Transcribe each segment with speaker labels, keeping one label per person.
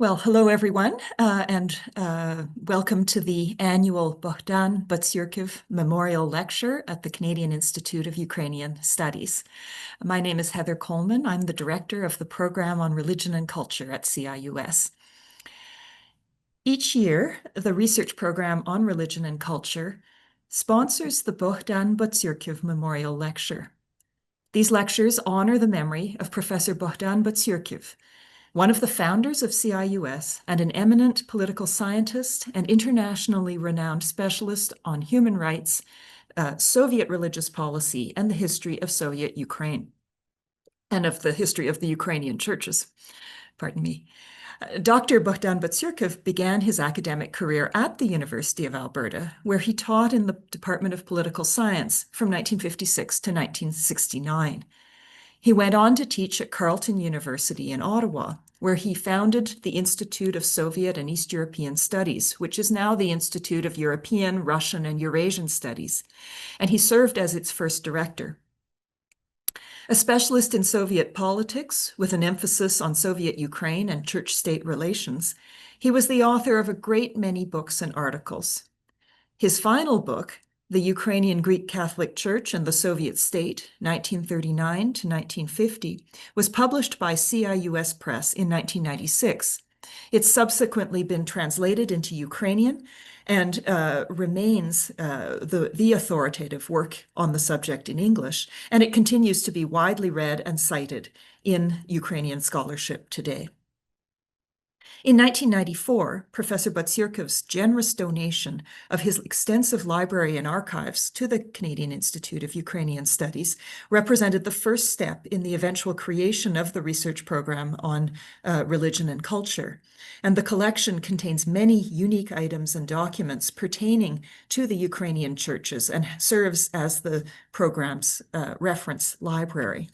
Speaker 1: Well, hello everyone, and welcome to the annual Bohdan Bociurkiw Memorial Lecture at the Canadian Institute of Ukrainian Studies. My name is Heather Coleman. I'm the director of the program on religion and culture at CIUS. Each year, the research program on religion and culture sponsors the Bohdan Bociurkiw Memorial Lecture. These lectures honor the memory of Professor Bohdan Bociurkiw, one of the founders of CIUS and an eminent political scientist and internationally renowned specialist on human rights, Soviet religious policy, and the history of Soviet Ukraine, and of the history of the Ukrainian churches. Pardon me. Dr. Bohdan Bociurkiw began his academic career at the University of Alberta, where he taught in the Department of Political Science from 1956 to 1969. He went on to teach at Carleton University in Ottawa, where he founded the Institute of Soviet and East European Studies, which is now the Institute of European, Russian, and Eurasian Studies, and he served as its first director. A specialist in Soviet politics, with an emphasis on Soviet Ukraine and church-state relations, he was the author of a great many books and articles. His final book, The Ukrainian Greek Catholic Church and the Soviet State, 1939 to 1950, was published by CIUS Press in 1996. It's subsequently been translated into Ukrainian and remains the authoritative work on the subject in English, and it continues to be widely read and cited in Ukrainian scholarship today. In 1994, Professor Bociurkiw's generous donation of his extensive library and archives to the Canadian Institute of Ukrainian Studies represented the first step in the eventual creation of the research program on religion and culture. And the collection contains many unique items and documents pertaining to the Ukrainian churches and serves as the program's reference library.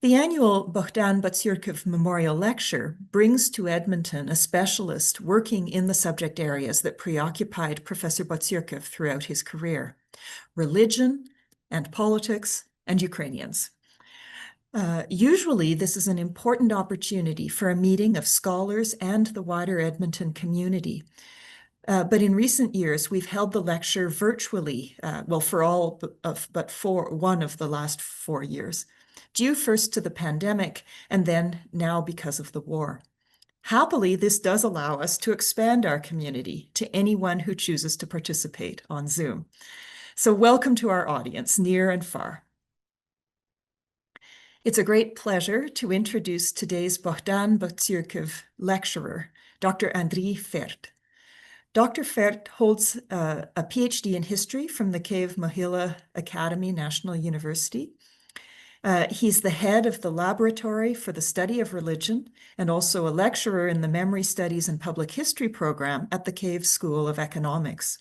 Speaker 1: The annual Bohdan Bociurkiw Memorial Lecture brings to Edmonton a specialist working in the subject areas that preoccupied Professor Bociurkiw throughout his career: religion and politics and Ukrainians. Usually, this is an important opportunity for a meeting of scholars and the wider Edmonton community. But in recent years, we've held the lecture virtually, for all but for one of the last 4 years, due first to the pandemic and then now because of the war. Happily, this does allow us to expand our community to anyone who chooses to participate on Zoom. So welcome to our audience, near and far. It's a great pleasure to introduce today's Bohdan Bociurkiw lecturer, Dr. Andriy Fert. Dr. Fert holds a PhD in history from the Kyiv-Mohyla Academy National University. He's the head of the Laboratory for the Study of Religion and also a lecturer in the Memory Studies and Public History program at the Kyiv School of Economics.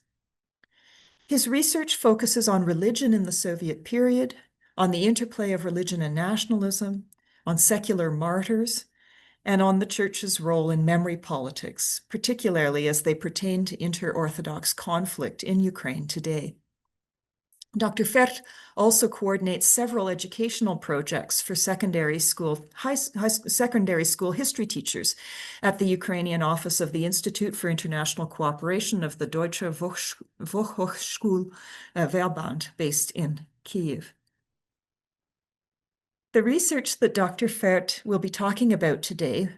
Speaker 1: His research focuses on religion in the Soviet period, on the interplay of religion and nationalism, on secular martyrs, and on the Church's role in memory politics, particularly as they pertain to inter-Orthodox conflict in Ukraine today. Dr. Fert also coordinates several educational projects for secondary school history teachers at the Ukrainian office of the Institute for International Cooperation of the Deutsche Hochschulverband, based in Kyiv. The research that Dr. Fert will be talking about today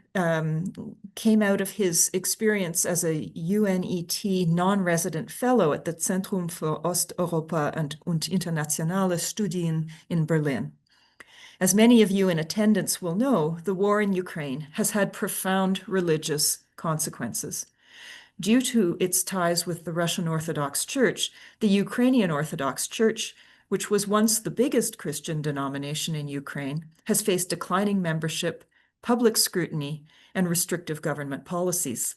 Speaker 1: came out of his experience as a UNET non-resident fellow at the Zentrum für Osteuropa und Internationale Studien in Berlin. As many of you in attendance will know, the war in Ukraine has had profound religious consequences. Due to its ties with the Russian Orthodox Church, the Ukrainian Orthodox Church, which was once the biggest Christian denomination in Ukraine, has faced declining membership, public scrutiny, and restrictive government policies.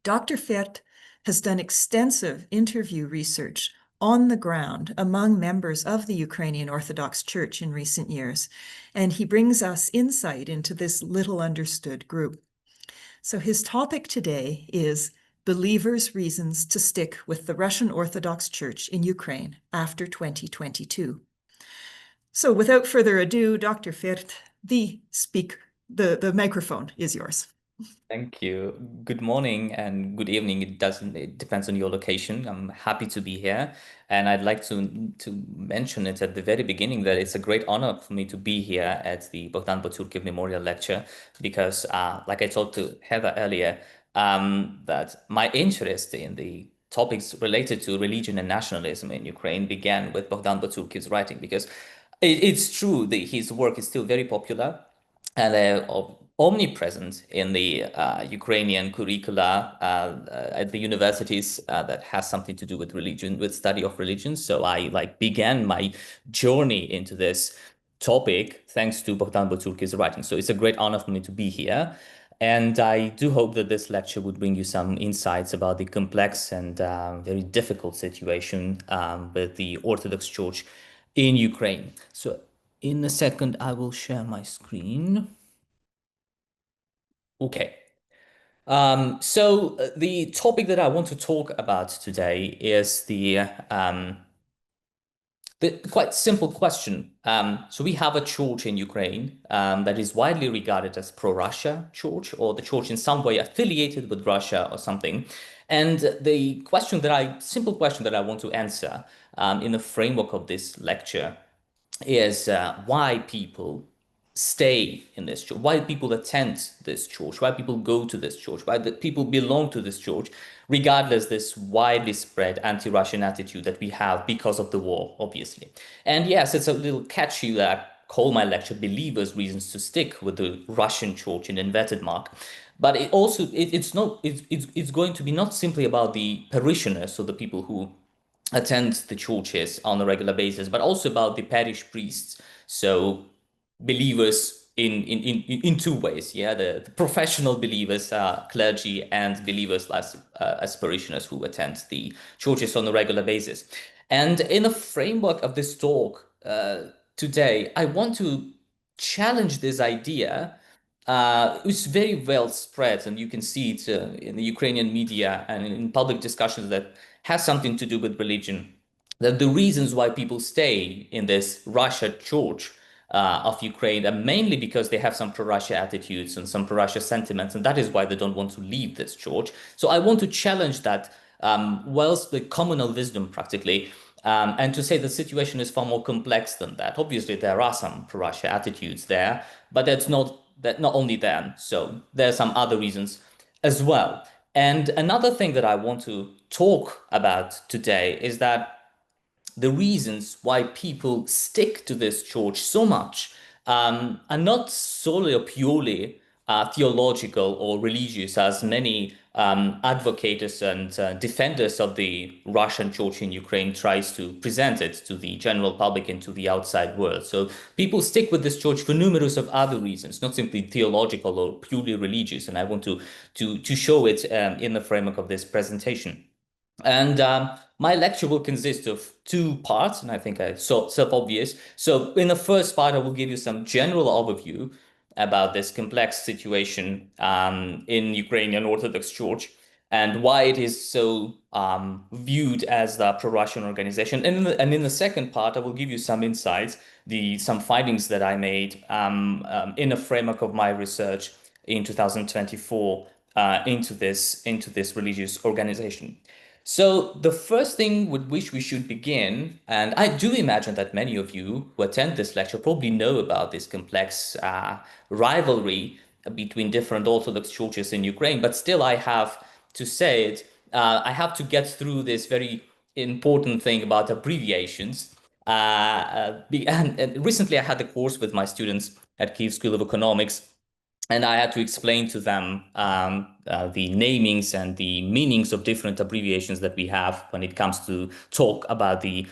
Speaker 1: Dr. Fert has done extensive interview research on the ground among members of the Ukrainian Orthodox Church in recent years, and he brings us insight into this little understood group. So his topic today is Believers' Reasons to Stick with the Russian Orthodox Church in Ukraine after 2022. So without further ado, Dr. Fert, the the microphone is yours.
Speaker 2: Thank you. Good morning and good evening. It depends on your location. I'm happy to be here. And I'd like to mention it at the very beginning that it's a great honor for me to be here at the Bohdan Bociurkiw Memorial Lecture because, like I told to Heather earlier, that my interest in the topics related to religion and nationalism in Ukraine began with Bohdan Bociurkiw's writing because it's true that his work is still very popular and omnipresent in the Ukrainian curricula at the universities that has something to do with religion, with study of religion. So I began my journey into this topic thanks to Bohdan Bociurkiw's writing. So it's a great honor for me to be here. And I do hope that this lecture would bring you some insights about the complex and very difficult situation with the Orthodox Church in Ukraine. So in a second, I will share my screen. Okay. The topic that I want to talk about today is the quite simple question. So we have a church in Ukraine that is widely regarded as pro-Russia church, or the church in some way affiliated with Russia or something. And the simple question that I want to answer in the framework of this lecture is why people stay in this church, why people attend this church, why people go to this church, why the people belong to this church, regardless this widely spread anti-Russian attitude that we have because of the war, obviously. And yes, it's a little catchy that I call my lecture Believers' Reasons to Stick with the Russian Church in inverted mark. But it's going to be not simply about the parishioners or the people who attend the churches on a regular basis, but also about the parish priests. So believers in two ways, yeah, the professional believers, clergy, and believers as parishioners who attend the churches on a regular basis. And in the framework of this talk today, I want to challenge this idea. It's very well spread, and you can see it in the Ukrainian media and in public discussions that has something to do with religion. That the reasons why people stay in this Russia church of Ukraine are mainly because they have some pro-Russia attitudes and some pro-Russia sentiments, and that is why they don't want to leave this church. So I want to challenge that, whilst the communal wisdom practically, and to say the situation is far more complex than that. Obviously, there are some pro-Russia attitudes there, but not only them. So there are some other reasons as well. And another thing that I want to talk about today is that the reasons why people stick to this church so much are not solely or purely theological or religious, as many advocates and defenders of the Russian church in Ukraine tries to present it to the general public and to the outside world. So people stick with this church for numerous of other reasons, not simply theological or purely religious. And I want to show it in the framework of this presentation. And my lecture will consist of two parts, and I think it's self-obvious. So in the first part, I will give you some general overview about this complex situation in Ukrainian Orthodox Church and why it is so viewed as the pro-Russian organization. And in the second part, I will give you some insights, some findings that I made in a framework of my research in 2024 into this religious organization. So the first thing with which we should begin, and I do imagine that many of you who attend this lecture probably know about this complex rivalry between different Orthodox churches in Ukraine, but still I have to say it, I have to get through this very important thing about abbreviations. And recently I had a course with my students at Kyiv School of Economics, and I had to explain to them the namings and the meanings of different abbreviations that we have when it comes to talk about the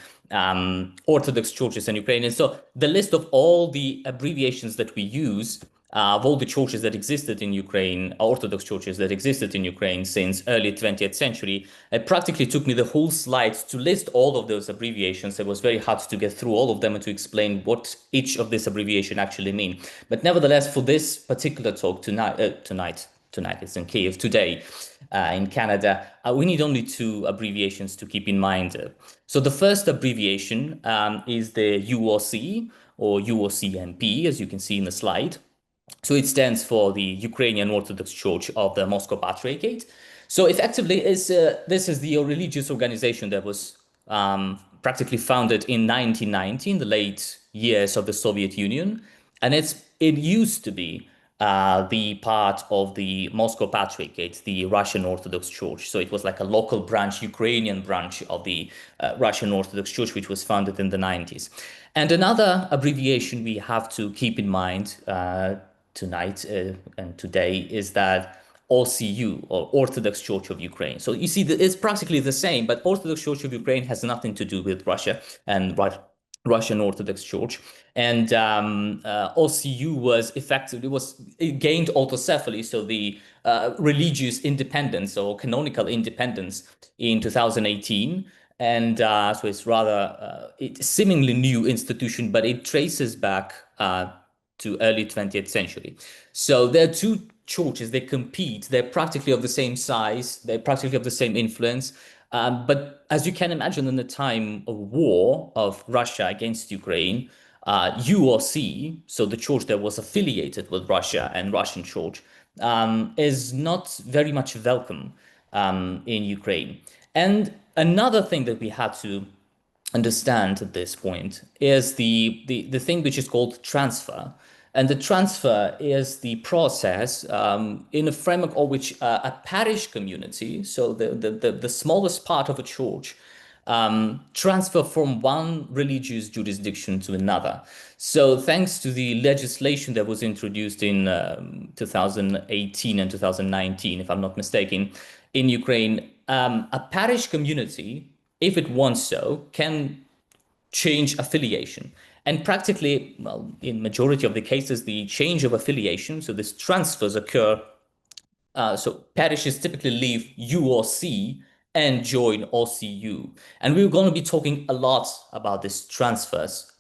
Speaker 2: Orthodox churches in Ukraine. And so the list of all the abbreviations that we use of all the churches that existed in Ukraine, Orthodox churches that existed in Ukraine since early 20th century, it practically took me the whole slides to list all of those abbreviations. It was very hard to get through all of them and to explain what each of this abbreviation actually mean. But nevertheless, for this particular talk tonight, it's in Kyiv, today in Canada, we need only two abbreviations to keep in mind. So the first abbreviation is the UOC or UOCMP, as you can see in the slide. So it stands for the Ukrainian Orthodox Church of the Moscow Patriarchate. So effectively, this is the religious organization that was practically founded in 1990, in the late years of the Soviet Union. And it used to be the part of the Moscow Patriarchate, the Russian Orthodox Church. So it was like a local branch, Ukrainian branch of the Russian Orthodox Church, which was founded in the 90s. And another abbreviation we have to keep in mind tonight and today is that OCU, or Orthodox Church of Ukraine. So you see that it's practically the same, but Orthodox Church of Ukraine has nothing to do with Russia and Russian Orthodox Church. And OCU was effectively, it gained autocephaly, so the religious independence or canonical independence in 2018. And so it's rather it's seemingly new institution, but it traces back to early 20th century. So there are two churches, they compete, they're practically of the same size, they're practically of the same influence. But as you can imagine, in the time of war of Russia against Ukraine, UOC, so the church that was affiliated with Russia and Russian church, is not very much welcome in Ukraine. And another thing that we had to understand at this point is the thing which is called transfer. And the transfer is the process in a framework of which a parish community, so the smallest part of a church, transfer from one religious jurisdiction to another. So thanks to the legislation that was introduced in 2018 and 2019, if I'm not mistaken, in Ukraine, a parish community, if it wants so, can change affiliation. And practically, well, in majority of the cases, the change of affiliation, so these transfers occur. So parishes typically leave UOC and join OCU. And we're going to be talking a lot about these transfers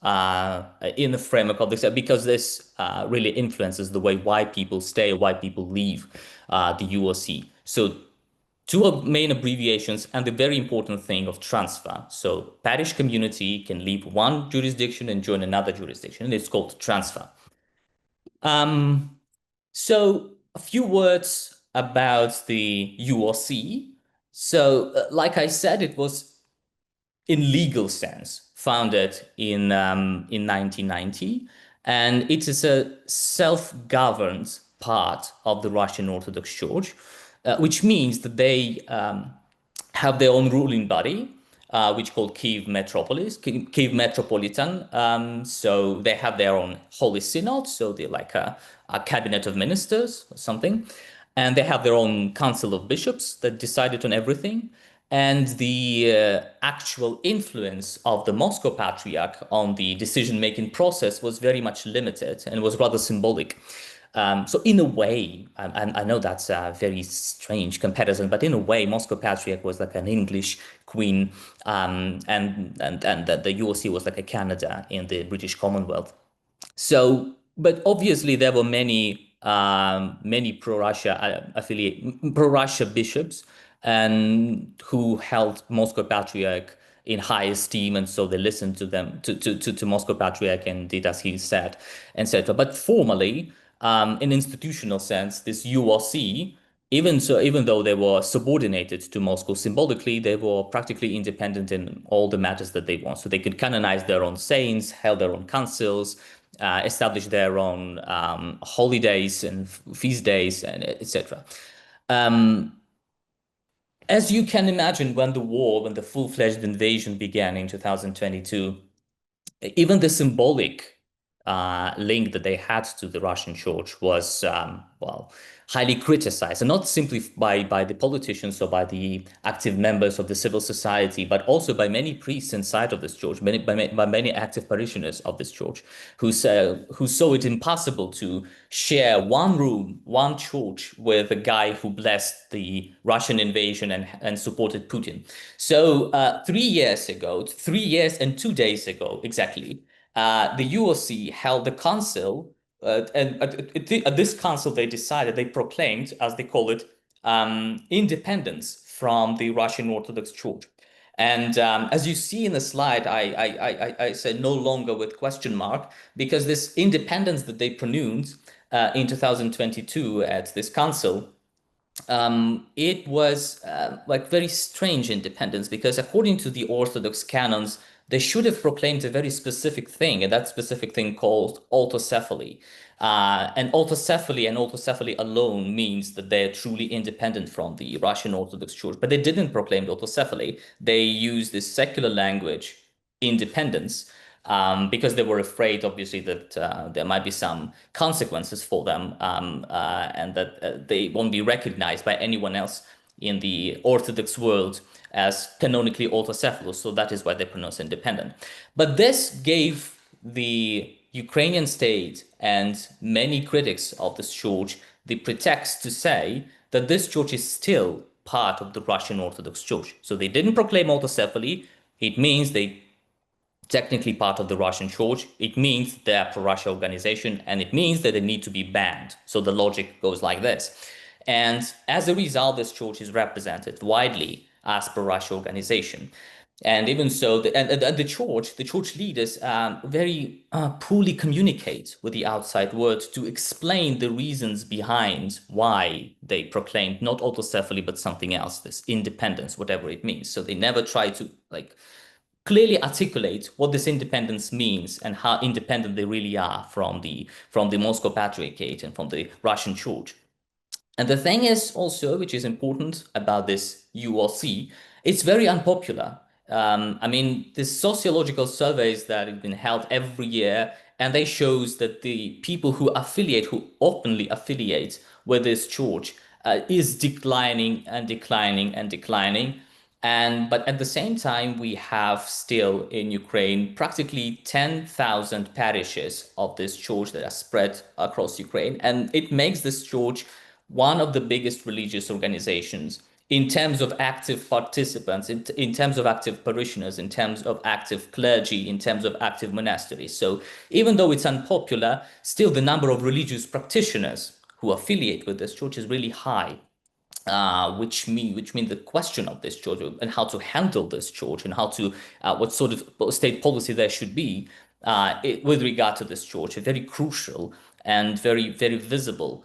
Speaker 2: in the framework of this, because this really influences the way why people stay, why people leave the UOC. So two main abbreviations and the very important thing of transfer. So parish community can leave one jurisdiction and join another jurisdiction, and it's called transfer. So a few words about the UOC. So like I said, it was in legal sense founded in 1990, and it is a self-governed part of the Russian Orthodox Church, which means that they have their own ruling body, which called Kiev Metropolitan. So they have their own Holy Synod, so they're like a cabinet of ministers or something. And they have their own council of bishops that decided on everything. And the actual influence of the Moscow Patriarch on the decision-making process was very much limited and was rather symbolic. So in a way, I know that's a very strange comparison, but in a way, Moscow Patriarch was like an English queen, and the UOC was like a Canada in the British Commonwealth. So, but obviously there were many pro-Russia bishops, and who held Moscow Patriarch in high esteem, and so they listened to them, to Moscow Patriarch, and did as he said, etc. But formally, in institutional sense, this UOC, even though they were subordinated to Moscow symbolically, they were practically independent in all the matters that they want. So they could canonize their own saints, held their own councils, establish their own holidays and feast days, and etc. As you can imagine, when the full-fledged invasion began in 2022, even the symbolic link that they had to the Russian church was, well, highly criticized, and not simply by the politicians or by the active members of the civil society, but also by many priests inside of this church, by many active parishioners of this church, who saw it impossible to share one room, one church with a guy who blessed the Russian invasion and supported Putin. So 3 years ago, 3 years and 2 days ago, exactly, the UOC held a council, and at this council they proclaimed, as they call it, independence from the Russian Orthodox Church. And as you see in the slide, I said no longer with question mark, because this independence that they pronounced in 2022 at this council, it was like very strange independence, because according to the Orthodox canons, they should have proclaimed a very specific thing, and that specific thing called autocephaly. And autocephaly alone means that they're truly independent from the Russian Orthodox Church. But they didn't proclaim autocephaly. They used this secular language, independence, because they were afraid, obviously, that there might be some consequences for them, and that they won't be recognized by anyone else in the Orthodox world as canonically autocephalous. So that is why they pronounce independent. But this gave the Ukrainian state and many critics of this church the pretext to say that this church is still part of the Russian Orthodox Church. So they didn't proclaim autocephaly. It means they technically part of the Russian Church. It means they're a pro-Russia organization, and it means that they need to be banned. So the logic goes like this. And as a result, this church is represented widely as pro-Russia organization. And even so, the church leaders very poorly communicate with the outside world to explain the reasons behind why they proclaimed not autocephaly, but something else, this independence, whatever it means. So they never try to clearly articulate what this independence means and how independent they really are from the Moscow Patriarchate and from the Russian Church. And the thing is also, which is important about this UOC, it's very unpopular. I mean, the sociological surveys that have been held every year, and they shows that the people who openly affiliate with this church is declining and declining and declining. But at the same time, we have still in Ukraine practically 10,000 parishes of this church that are spread across Ukraine. And it makes this church one of the biggest religious organizations in terms of active participants, in terms of active parishioners, in terms of active clergy, in terms of active monasteries. So even though it's unpopular, still the number of religious practitioners who affiliate with this church is really high. Which means the question of this church and how to handle this church and how to what sort of state policy there should be with regard to this church are very crucial and very, very visible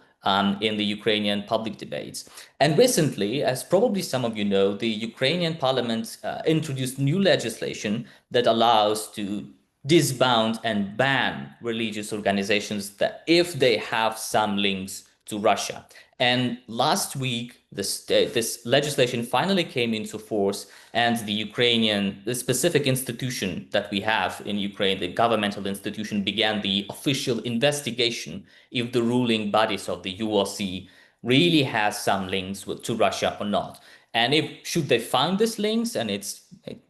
Speaker 2: in the Ukrainian public debates. And recently, as probably some of you know, the Ukrainian parliament introduced new legislation that allows to disband and ban religious organizations that if they have some links to Russia. And last week, this legislation finally came into force, and the specific institution that we have in Ukraine, the governmental institution, began the official investigation if the ruling bodies of the UOC really has some links to Russia or not. And should they find these links, and it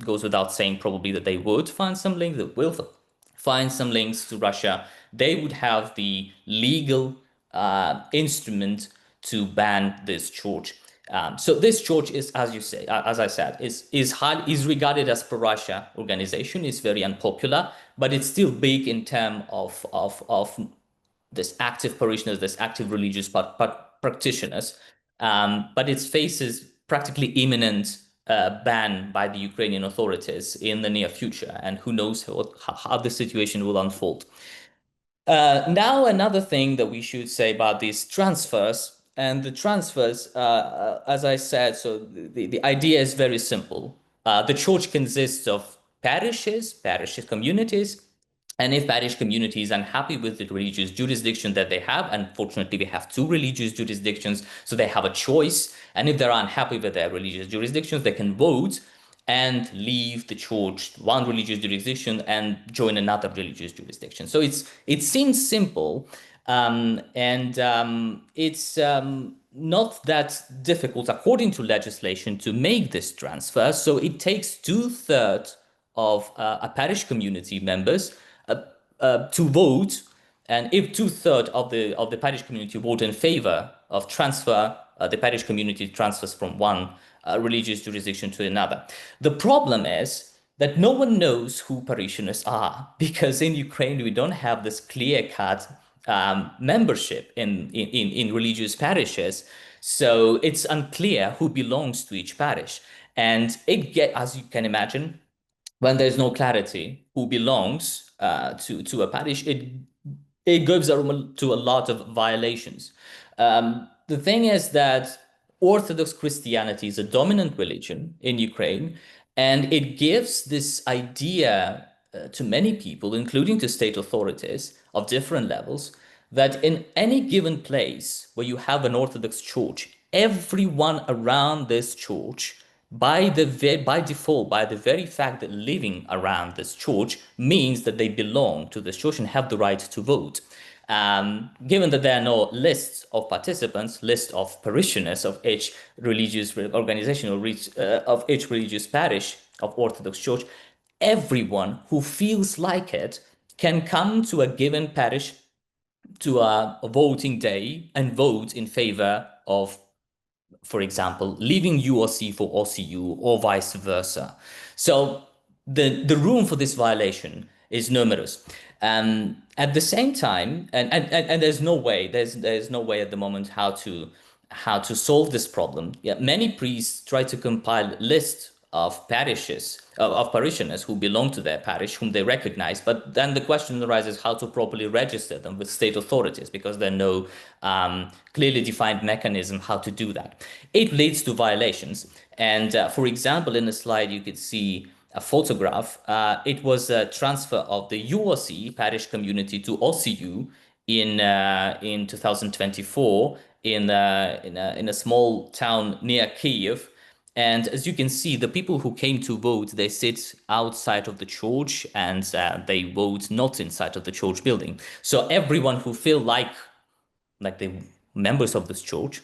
Speaker 2: goes without saying probably that they would find some links, they will find some links to Russia, they would have the legal instrument to ban this church. So this church is, as I said, is regarded as pro-Russia organization. It's very unpopular, but it's still big in terms of this active parishioners, this active religious practitioners. But it faces practically imminent ban by the Ukrainian authorities in the near future, and who knows how the situation will unfold. Now, another thing that we should say about these transfers, and the transfers, as I said, so the idea is very simple. The church consists of parish communities, and if parish community is unhappy with the religious jurisdiction that they have, unfortunately, we have two religious jurisdictions, so they have a choice. And if they're unhappy with their religious jurisdictions, they can vote and leave the church, one religious jurisdiction, and join another religious jurisdiction. So it seems simple, and it's not that difficult, according to legislation, to make this transfer. So it takes 2/3 of a parish community members to vote, and if 2/3 of the parish community vote in favor of transfer, the parish community transfers from one religious jurisdiction to another. The problem is that no one knows who parishioners are, because in Ukraine we don't have this clear-cut membership in religious parishes, so it's unclear who belongs to each parish. And as you can imagine, when there's no clarity who belongs to a parish, it it goes to a lot of violations. The thing is that Orthodox Christianity is a dominant religion in Ukraine, and it gives this idea to many people, including to state authorities of different levels, that in any given place where you have an Orthodox church, everyone around this church, by default, by the very fact that living around this church means that they belong to this church and have the right to vote. Given that there are no lists of participants, list of parishioners of each religious organization or of each religious parish of Orthodox Church, everyone who feels like it can come to a given parish to a voting day and vote in favor of, for example, leaving UOC for OCU or vice versa. So the room for this violation is numerous. At the same time, and there's no way at the moment how to solve this problem. Yeah, many priests try to compile lists of parishioners who belong to their parish, whom they recognize. But then the question arises how to properly register them with state authorities, because there are no clearly defined mechanism how to do that. It leads to violations. And for example, in the slide, you could see a photograph. It was a transfer of the UOC parish community to OCU in 2024 in a small town near Kyiv. And as you can see, the people who came to vote, they sit outside of the church and they vote not inside of the church building. So everyone who feel like the members of this church,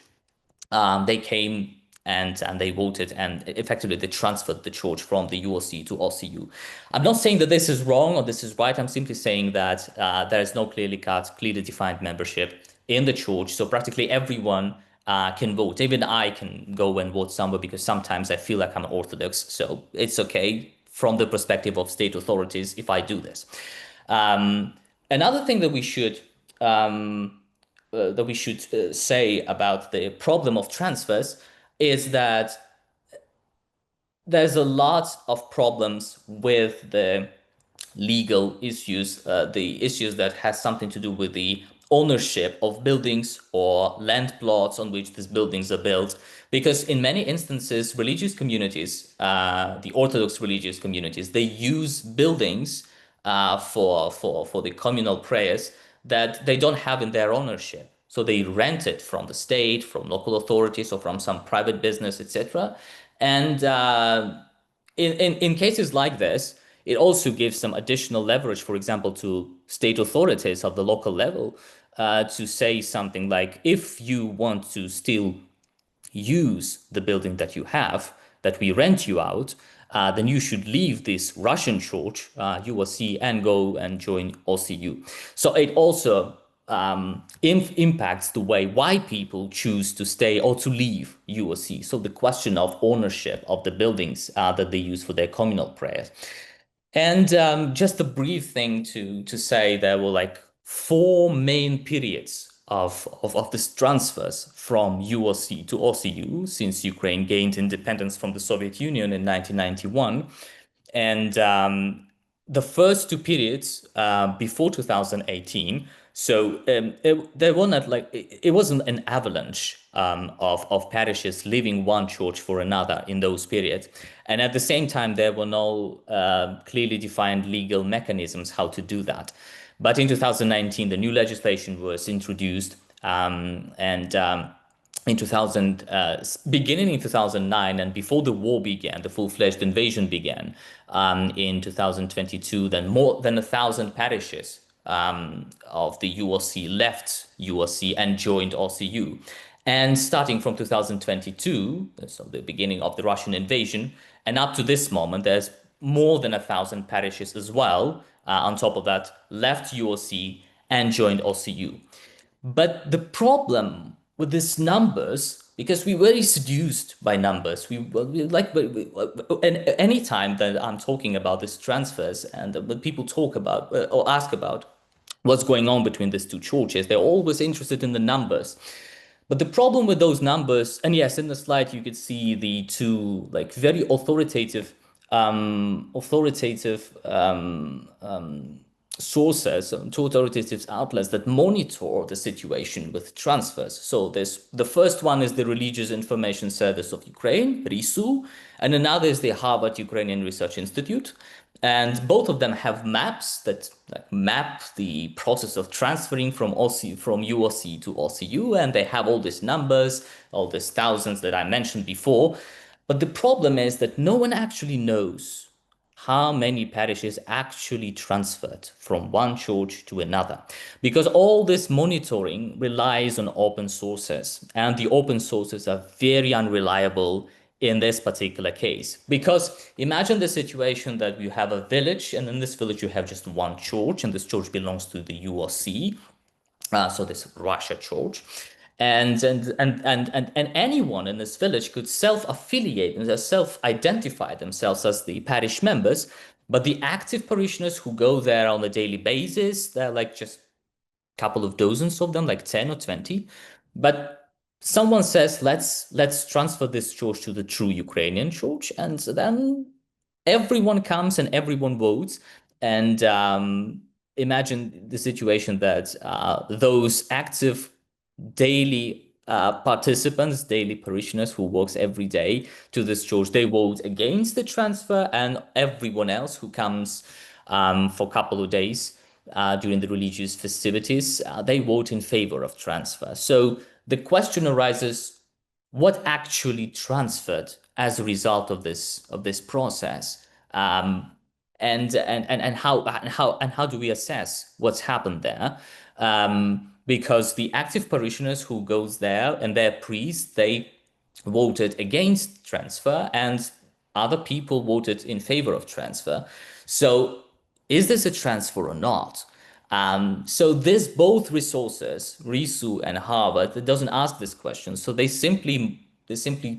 Speaker 2: they came and they voted, and effectively they transferred the church from the UOC to OCU. I'm not saying that this is wrong or this is right. I'm simply saying that there is no clearly defined membership in the church. So practically everyone can vote. Even I can go and vote somewhere because sometimes I feel like I'm Orthodox. So it's okay from the perspective of state authorities if I do this. Another thing that we should say about the problem of transfers is that there's a lot of problems with the legal issues, the issues that has something to do with the ownership of buildings or land plots on which these buildings are built. Because in many instances, religious communities, the Orthodox religious communities, they use buildings for the communal prayers that they don't have in their ownership. So they rent it from the state, from local authorities, or from some private business, etc. And in cases like this, it also gives some additional leverage, for example, to state authorities of the local level to say something like, if you want to still use the building that you have, that we rent you out, then you should leave this Russian church, UOC, and go and join OCU. So it also impacts the way why people choose to stay or to leave UOC. So the question of ownership of the buildings that they use for their communal prayers. And just a brief thing to say, there were like 4 main periods of these transfers from UOC to OCU since Ukraine gained independence from the Soviet Union in 1991. And the first 2 periods before 2018, so there were not like, it wasn't an avalanche of parishes leaving one church for another in those periods. And at the same time, there were no clearly defined legal mechanisms how to do that. But in 2019, the new legislation was introduced, in beginning in 2009, and before the war began, the full-fledged invasion began in 2022, then more than 1,000 parishes of the UOC left UOC and joined OCU. And starting from 2022, so the beginning of the Russian invasion, and up to this moment, there's more than 1,000 parishes as well, on top of that, left UOC and joined OCU. But the problem with these numbers, because we're very seduced by numbers, and anytime that I'm talking about these transfers and when people talk about or ask about what's going on between these two churches, they're always interested in the numbers. But the problem with those numbers, and yes, in the slide you could see the two like very authoritative sources, two authoritative outlets that monitor the situation with transfers. So the first one is the Religious Information Service of Ukraine, RISU, and another is the Harvard Ukrainian Research Institute. And both of them have maps that map the process of transferring from UOC to OCU, and they have all these numbers, all these thousands that I mentioned before. But the problem is that no one actually knows how many parishes actually transferred from one church to another, because all this monitoring relies on open sources, and the open sources are very unreliable in this particular case. Because imagine the situation that you have a village, and in this village you have just one church, and this church belongs to the UOC, so this Russia church. And anyone in this village could self-affiliate and self-identify themselves as the parish members, but the active parishioners who go there on a daily basis, they're like just a couple of dozens of them, like 10 or 20. But someone says, let's transfer this church to the true Ukrainian church, and then everyone comes and everyone votes. And imagine the situation that those active daily participants, daily parishioners who works every day to this church, they vote against the transfer, and everyone else who comes for a couple of days during the religious festivities, they vote in favor of transfer. So the question arises, what actually transferred as a result of this process? And how do we assess what's happened there? Because the active parishioners who goes there and their priests, they voted against transfer, and other people voted in favor of transfer. So is this a transfer or not? So both resources, RISU and Harvard, it doesn't ask this question. So they simply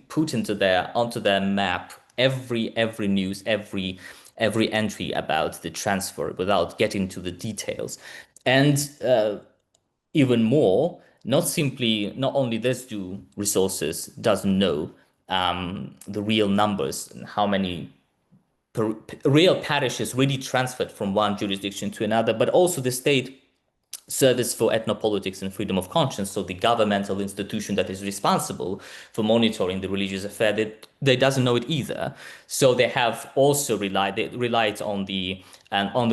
Speaker 2: put onto their map every news, every entry about the transfer without getting to the details. And even more, not only this do resources doesn't know the real numbers and how many real parishes really transferred from one jurisdiction to another, but also the State Service for Ethnopolitics and Freedom of Conscience, so the governmental institution that is responsible for monitoring the religious affair, they doesn't know it either. So they have also relied on the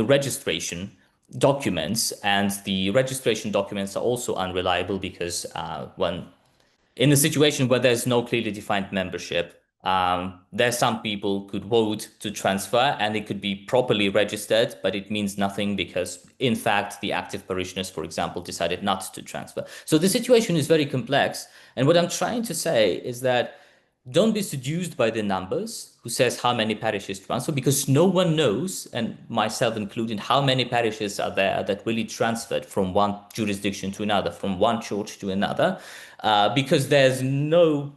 Speaker 2: registration documents, and the registration documents are also unreliable because when in a situation where there's no clearly defined membership, there's some people could vote to transfer and it could be properly registered, but it means nothing because, in fact, the active parishioners, for example, decided not to transfer. So the situation is very complex. And what I'm trying to say is that don't be seduced by the numbers who says how many parishes transfer, because no one knows, and myself included, how many parishes are there that really transferred from one jurisdiction to another, from one church to another, because there's no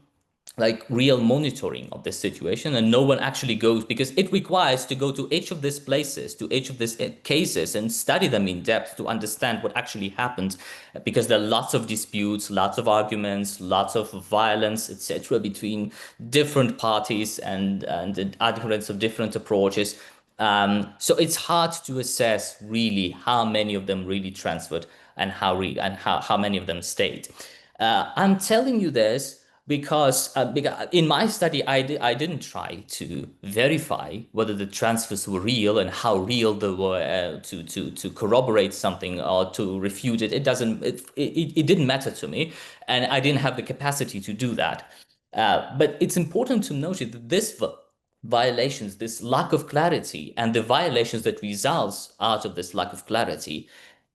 Speaker 2: real monitoring of this situation, and no one actually goes, because it requires to go to each of these places, to each of these cases, and study them in depth to understand what actually happened, because there are lots of disputes, lots of arguments, lots of violence, etc., between different parties and adherents of different approaches. So it's hard to assess really how many of them really transferred and how many of them stayed. I'm telling you this because in my study, I didn't try to verify whether the transfers were real and how real they were to corroborate something or to refute it. It didn't matter to me, and I didn't have the capacity to do that. But it's important to note that this violations, this lack of clarity, and the violations that results out of this lack of clarity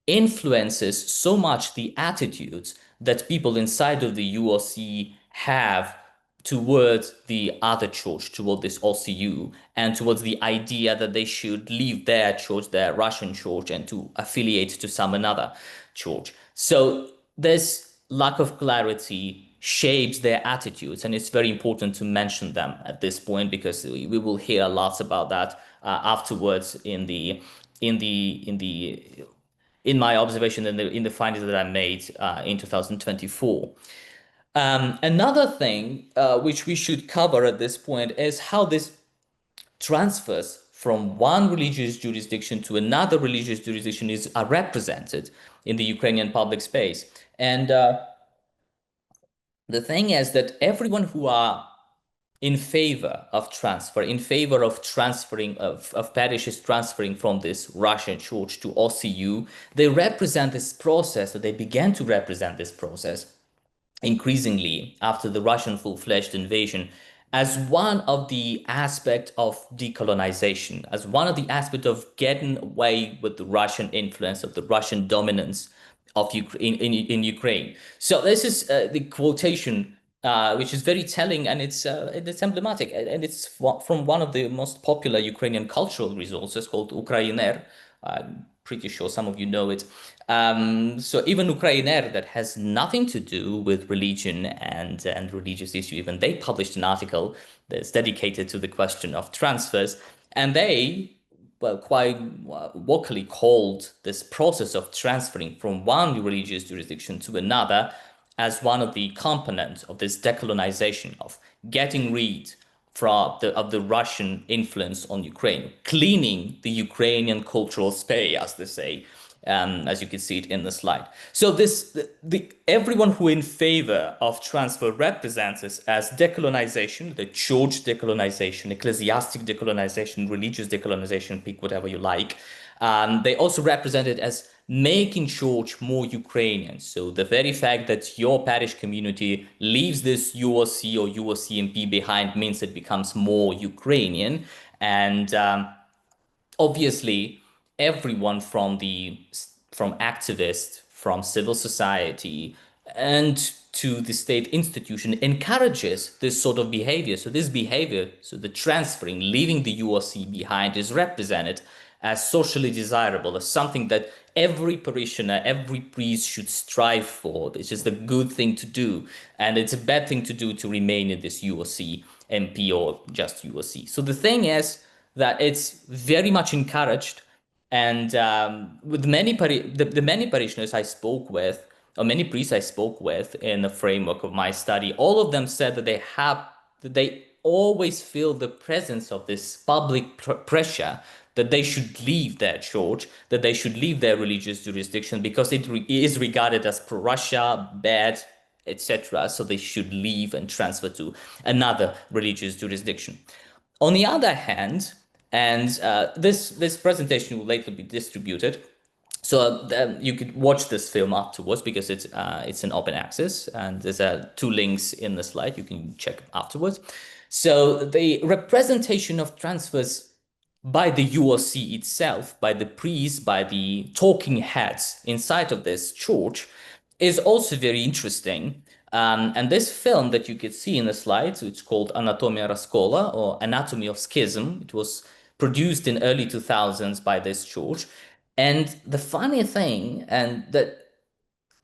Speaker 2: influences so much the attitudes that people inside of the UOC have towards the other church, toward this OCU, and towards the idea that they should leave their church, their Russian church, and to affiliate to some another church. So this lack of clarity shapes their attitudes, and it's very important to mention them at this point because we will hear lots about that afterwards in my observation in the findings that I made in 2024. Another thing which we should cover at this point is how this transfers from one religious jurisdiction to another religious jurisdiction are represented in the Ukrainian public space. And the thing is that everyone who are in favor of transfer, in favor of transferring of parishes transferring from this Russian church to OCU, they represent this process, that they began to represent this process increasingly after the Russian full-fledged invasion as one of the aspects of decolonization, as one of the aspects of getting away with the Russian influence, of the Russian dominance of Ukraine in Ukraine. So this is the quotation, which is very telling, and it's emblematic, and it's from one of the most popular Ukrainian cultural resources called Ukraїner. I'm pretty sure some of you know it. So even Ukraїner, that has nothing to do with religion and religious issue, even they published an article that's dedicated to the question of transfers, and they, well, quite vocally called this process of transferring from one religious jurisdiction to another as one of the components of this decolonization, of getting rid of the Russian influence on Ukraine, cleaning the Ukrainian cultural space, as they say, as you can see it in the slide. So everyone who in favor of transfer represents this as decolonization, the church decolonization, ecclesiastic decolonization, religious decolonization, pick whatever you like. They also represent it as making church more Ukrainian. So the very fact that your parish community leaves this UOC or UOCMP behind means it becomes more Ukrainian. And obviously, everyone from activists, from civil society, and to the state institution encourages this sort of behavior. So this behavior, so the transferring, leaving the UOC behind, is represented as socially desirable, as something that every parishioner, every priest should strive for. It's just a good thing to do. And it's a bad thing to do to remain in this UOC MP or just UOC. So the thing is that it's very much encouraged. And with the many parishioners I spoke with, or many priests I spoke with in the framework of my study, all of them said that they always feel the presence of this public pressure that they should leave their church, that they should leave their religious jurisdiction because it is regarded as pro-Russia, bad, etc. So they should leave and transfer to another religious jurisdiction. On the other hand, and this presentation will later be distributed, so you could watch this film afterwards because it's an open access, and there's 2 links in the slide you can check afterwards. So the representation of transfers by the UOC itself, by the priests, by the talking heads inside of this church, is also very interesting. And this film that you could see in the slides, it's called Anatomia Raskola, or Anatomy of Schism. It was produced in early 2000s by this church. And the funny thing, and that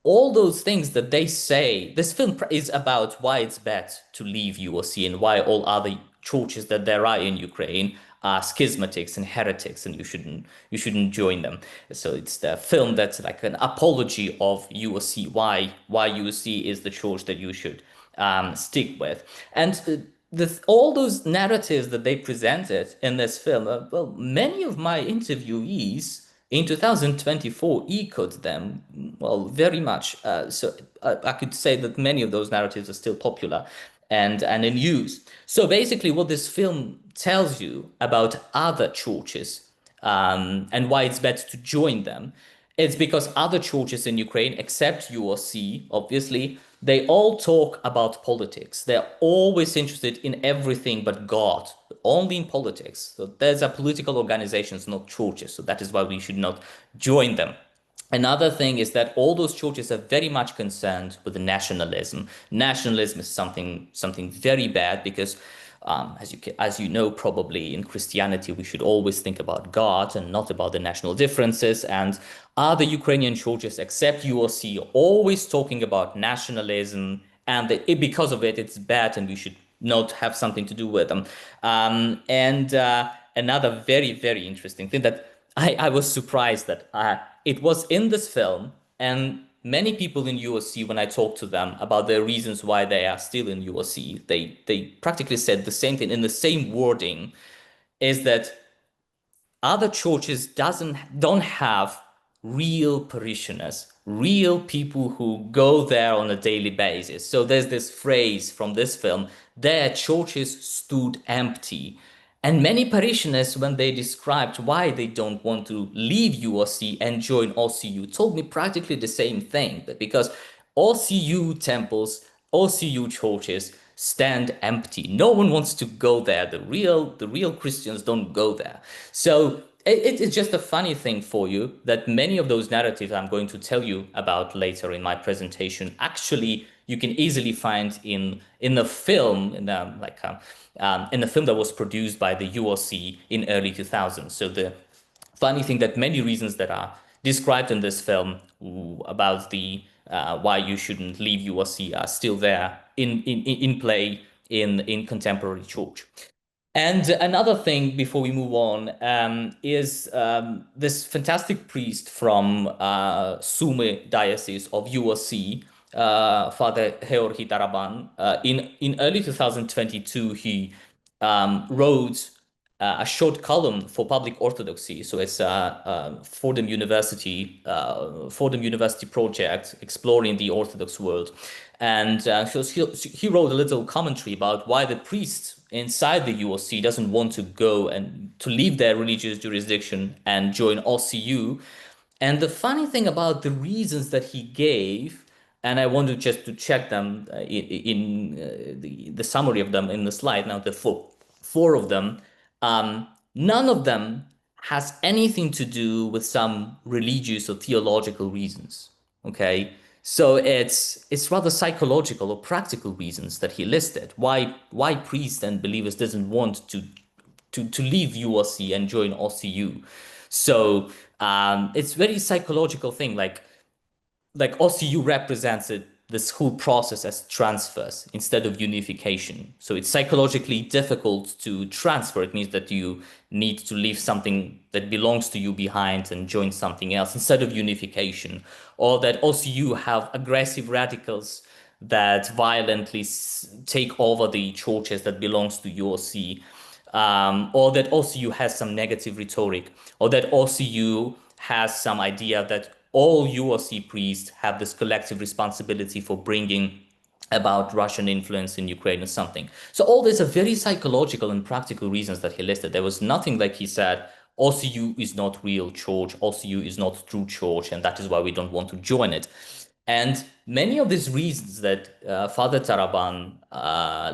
Speaker 2: all those things that they say, this film is about why it's bad to leave UOC and why all other churches that there are in Ukraine are schismatics and heretics, and you shouldn't join them. So it's the film that's like an apology of UOC, why UOC is the church that you should stick with. And all those narratives that they presented in this film, well, many of my interviewees in 2024 echoed them, well, very much. So I could say that many of those narratives are still popular and in use. So basically what this film tells you about other churches and why it's better to join them, it's because other churches in Ukraine, except UOC, obviously, they all talk about politics. They're always interested in everything but God, only in politics. So there's political organizations, not churches. So that is why we should not join them. Another thing is that all those churches are very much concerned with nationalism. Nationalism is something very bad because, as you know, probably in Christianity, we should always think about God and not about the national differences. And other Ukrainian churches, except UOC, always talking about nationalism, and because of it, it's bad, and we should not have something to do with them. Another very, very interesting thing that I was surprised that it was in this film, and many people in UOC, when I talked to them about the reasons why they are still in UOC, they practically said the same thing in the same wording, is that other churches don't have real parishioners, real people who go there on a daily basis. So there's this phrase from this film, their churches stood empty. And many parishioners, when they described why they don't want to leave UOC and join OCU, told me practically the same thing, that because OCU temples, OCU churches stand empty. No one wants to go there. The real Christians don't go there. So it's just a funny thing for you that many of those narratives I'm going to tell you about later in my presentation, actually you can easily find in the film, in the film that was produced by the UOC in early 2000s. So the funny thing that many reasons that are described in this film about the why you shouldn't leave UOC are still there in play in contemporary church. And another thing before we move on is this fantastic priest from Sumy Diocese of UOC, Father Georgi Taraban. In early 2022, he wrote a short column for Public Orthodoxy. So it's a Fordham University project exploring the Orthodox world. And so he wrote a little commentary about why the priest inside the UOC doesn't want to go and to leave their religious jurisdiction and join OCU. And the funny thing about the reasons that he gave, and I wanted just to check them in the summary of them in the slide. Now, the four of them, none of them has anything to do with some religious or theological reasons. Okay. So it's rather psychological or practical reasons that he listed. Why priests and believers doesn't want to leave UOC and join OCU. So it's very psychological thing. Like OCU represents this whole process as transfers instead of unification. So it's psychologically difficult to transfer. It means that you need to leave something that belongs to you behind and join something else instead of unification. Or that OCU have aggressive radicals that violently take over the churches that belongs to UOC. Or that OCU has some negative rhetoric, or that OCU has some idea that all UOC priests have this collective responsibility for bringing about Russian influence in Ukraine or something. So all these are very psychological and practical reasons that he listed. There was nothing like he said, OCU is not real church, OCU is not true church, and that is why we don't want to join it. And many of these reasons that Father Taraban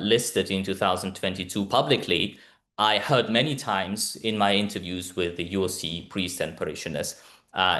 Speaker 2: listed in 2022 publicly, I heard many times in my interviews with the UOC priests and parishioners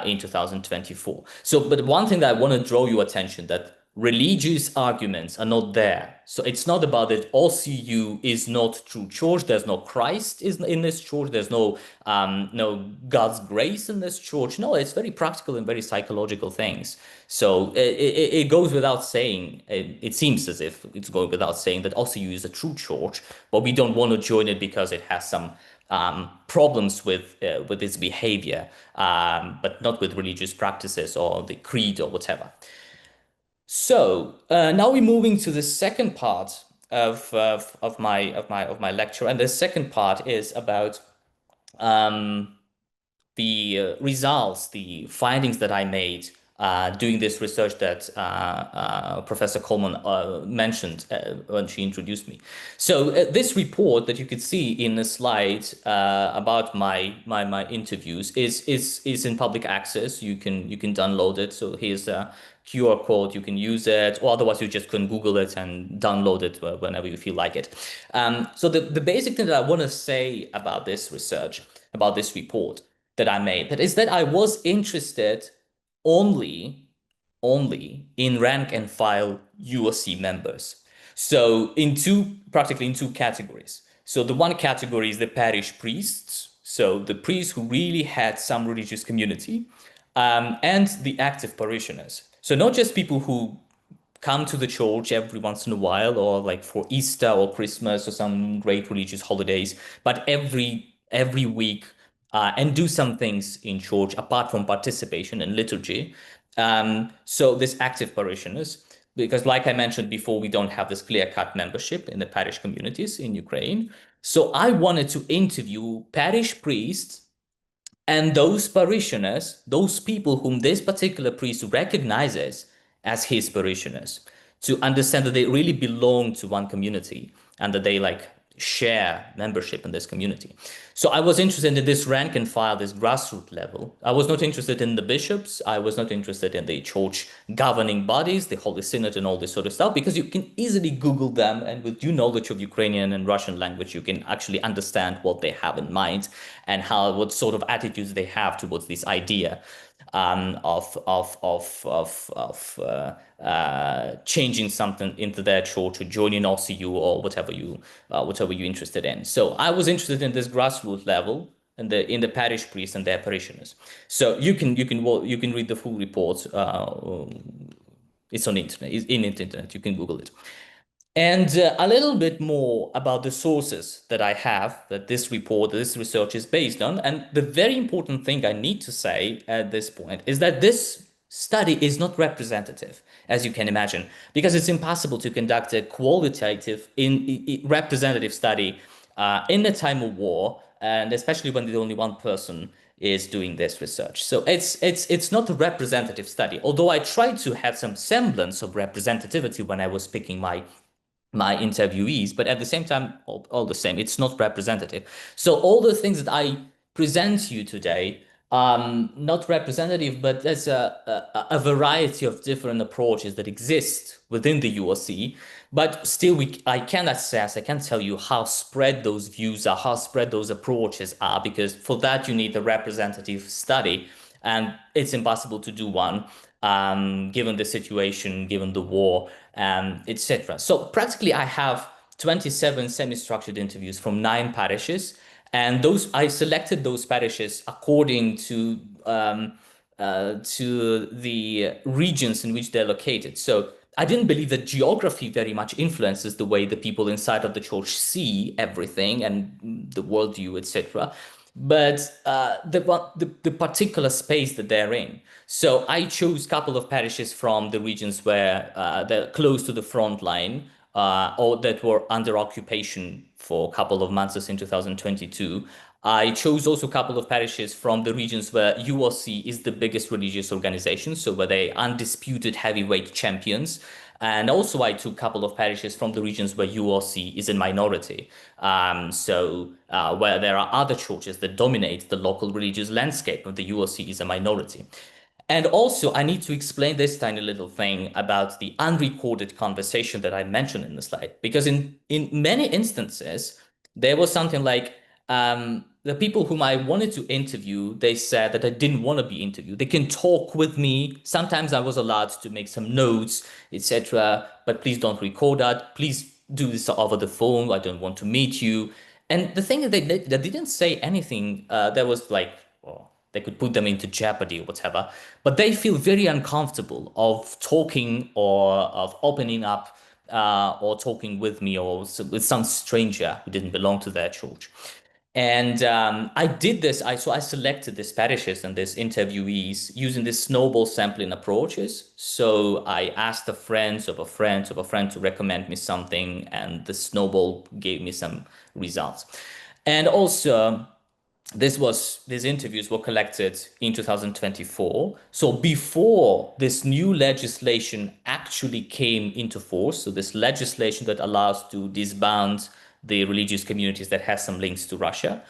Speaker 2: in 2024. So, but one thing that I want to draw your attention that religious arguments are not there. So it's not about that OCU is not true church. There's no Christ in this church. There's no God's grace in this church. No, it's very practical and very psychological things. So it goes without saying, it seems as if it's going without saying that OCU is a true church, but we don't want to join it because it has some problems with its behavior, but not with religious practices or the creed or whatever. So now we're moving to the second part of my lecture, and the second part is about the results, the findings that I made doing this research that Professor Coleman mentioned when she introduced me. So this report that you could see in the slide about my interviews is in public access. You can download it. So here's a QR code. You can use it, or otherwise you just can Google it and download it whenever you feel like it. So the basic thing that I want to say about this research, about this report that I made, that is that I was interested only in rank and file UOC members. So practically in two categories. So the one category is the parish priests. So the priests who really had some religious community, and the active parishioners. So not just people who come to the church every once in a while, or like for Easter or Christmas or some great religious holidays, but every week, and do some things in church apart from participation in liturgy. So this active parishioners, because like I mentioned before, we don't have this clear-cut membership in the parish communities in Ukraine. So I wanted to interview parish priests And those parishioners, those people whom this particular priest recognizes as his parishioners, to understand that they really belong to one community and that they like share membership in this community. So I was interested in this rank and file, this grassroots level. I was not interested in the bishops. I was not interested in the church governing bodies, the Holy Synod and all this sort of stuff, because you can easily Google them. And with due knowledge of Ukrainian and Russian language, you can actually understand what they have in mind and what sort of attitudes they have towards this idea changing something into their church or joining OCU or whatever you're interested in. So I was interested in this grassroots level in the parish priests and their parishioners. So you can read the full report. It's on internet. It's in internet. You can Google it. And a little bit more about the sources that I have, that this report, this research is based on. And the very important thing I need to say at this point is that this study is not representative, as you can imagine, because it's impossible to conduct a qualitative, representative study in the time of war, and especially when only one person is doing this research. So it's not a representative study, although I tried to have some semblance of representativity when I was picking my interviewees, but at the same time, all the same, it's not representative. So all the things that I present to you today, not representative, but there's a variety of different approaches that exist within the UOC, but still I can tell you how spread those views are, how spread those approaches are, because for that you need a representative study, and it's impossible to do one given the situation, given the war, etc. So practically I have 27 semi-structured interviews from 9 parishes, and I selected those parishes according to the regions in which they're located. So I didn't believe that geography very much influences the way the people inside of the church see everything and the worldview, etc. But the particular space that they're in. So I chose a couple of parishes from the regions where they're close to the front line or that were under occupation for a couple of months in 2022. I chose also a couple of parishes from the regions where UOC is the biggest religious organization, so where they undisputed heavyweight champions. And also I took a couple of parishes from the regions where UOC is in minority. Where there are other churches that dominate the local religious landscape, but the UOC is a minority. And also, I need to explain this tiny little thing about the unrecorded conversation that I mentioned in the slide, because in many instances, there was something like the people whom I wanted to interview, they said that I didn't want to be interviewed. They can talk with me. Sometimes I was allowed to make some notes, etc. But please don't record that. Please do this over the phone. I don't want to meet you. And the thing is, they didn't say anything that was like, well, they could put them into jeopardy or whatever, but they feel very uncomfortable of talking or of opening up or talking with me or with some stranger who didn't belong to their church. And I did this. So I selected these parishes and these interviewees using this snowball sampling approaches. So I asked a friend of a friend of a friend to recommend me something, and the snowball gave me some results. And also, these interviews were collected in 2024. So before this new legislation actually came into force, so this legislation that allows to disband the religious communities that has some links to Russia.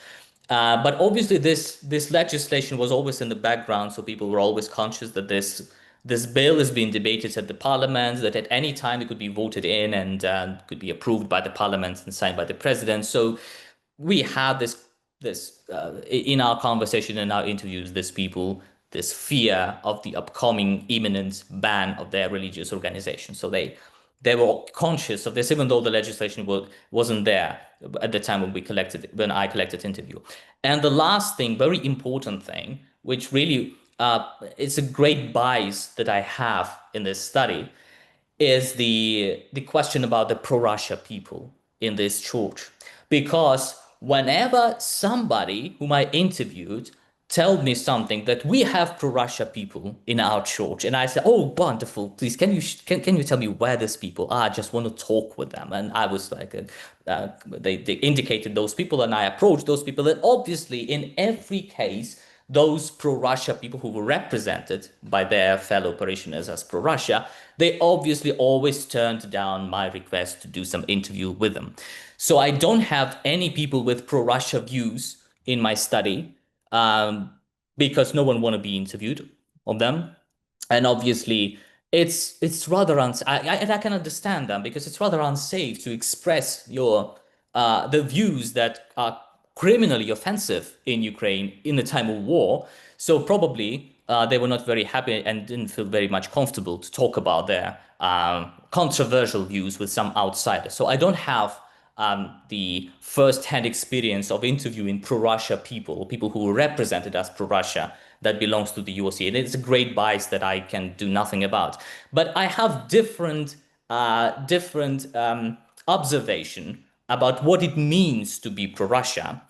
Speaker 2: But obviously this legislation was always in the background, so people were always conscious that this bill is being debated at the parliament, that at any time it could be voted in and could be approved by the parliament and signed by the president. So we had this in our conversation, in our interviews, this fear of the upcoming imminent ban of their religious organization. So they were conscious of this, even though the legislation wasn't there at the time when I collected interview. And the last thing, very important thing, which really it's a great bias that I have in this study, is the question about the pro-Russia people in this church. Because whenever somebody whom I interviewed tell me something that we have pro-Russia people in our church, and I said, "Oh, wonderful! Please, can you tell me where these people are? I just want to talk with them." And I was like, they indicated those people, and I approached those people. And obviously, in every case, those pro-Russia people who were represented by their fellow parishioners as pro-Russia, they obviously always turned down my request to do some interview with them. So I don't have any people with pro-Russia views in my study, because no one want to be interviewed of them. And obviously, it's rather I can understand them, because it's rather unsafe to express your the views that are criminally offensive in Ukraine in a time of war. So probably they were not very happy and didn't feel very much comfortable to talk about their controversial views with some outsiders. So I don't have the first-hand experience of interviewing pro-Russia people who were represented as pro-Russia that belongs to the UOC. And it's a great bias that I can do nothing about. But I have different observation about what it means to be pro-Russia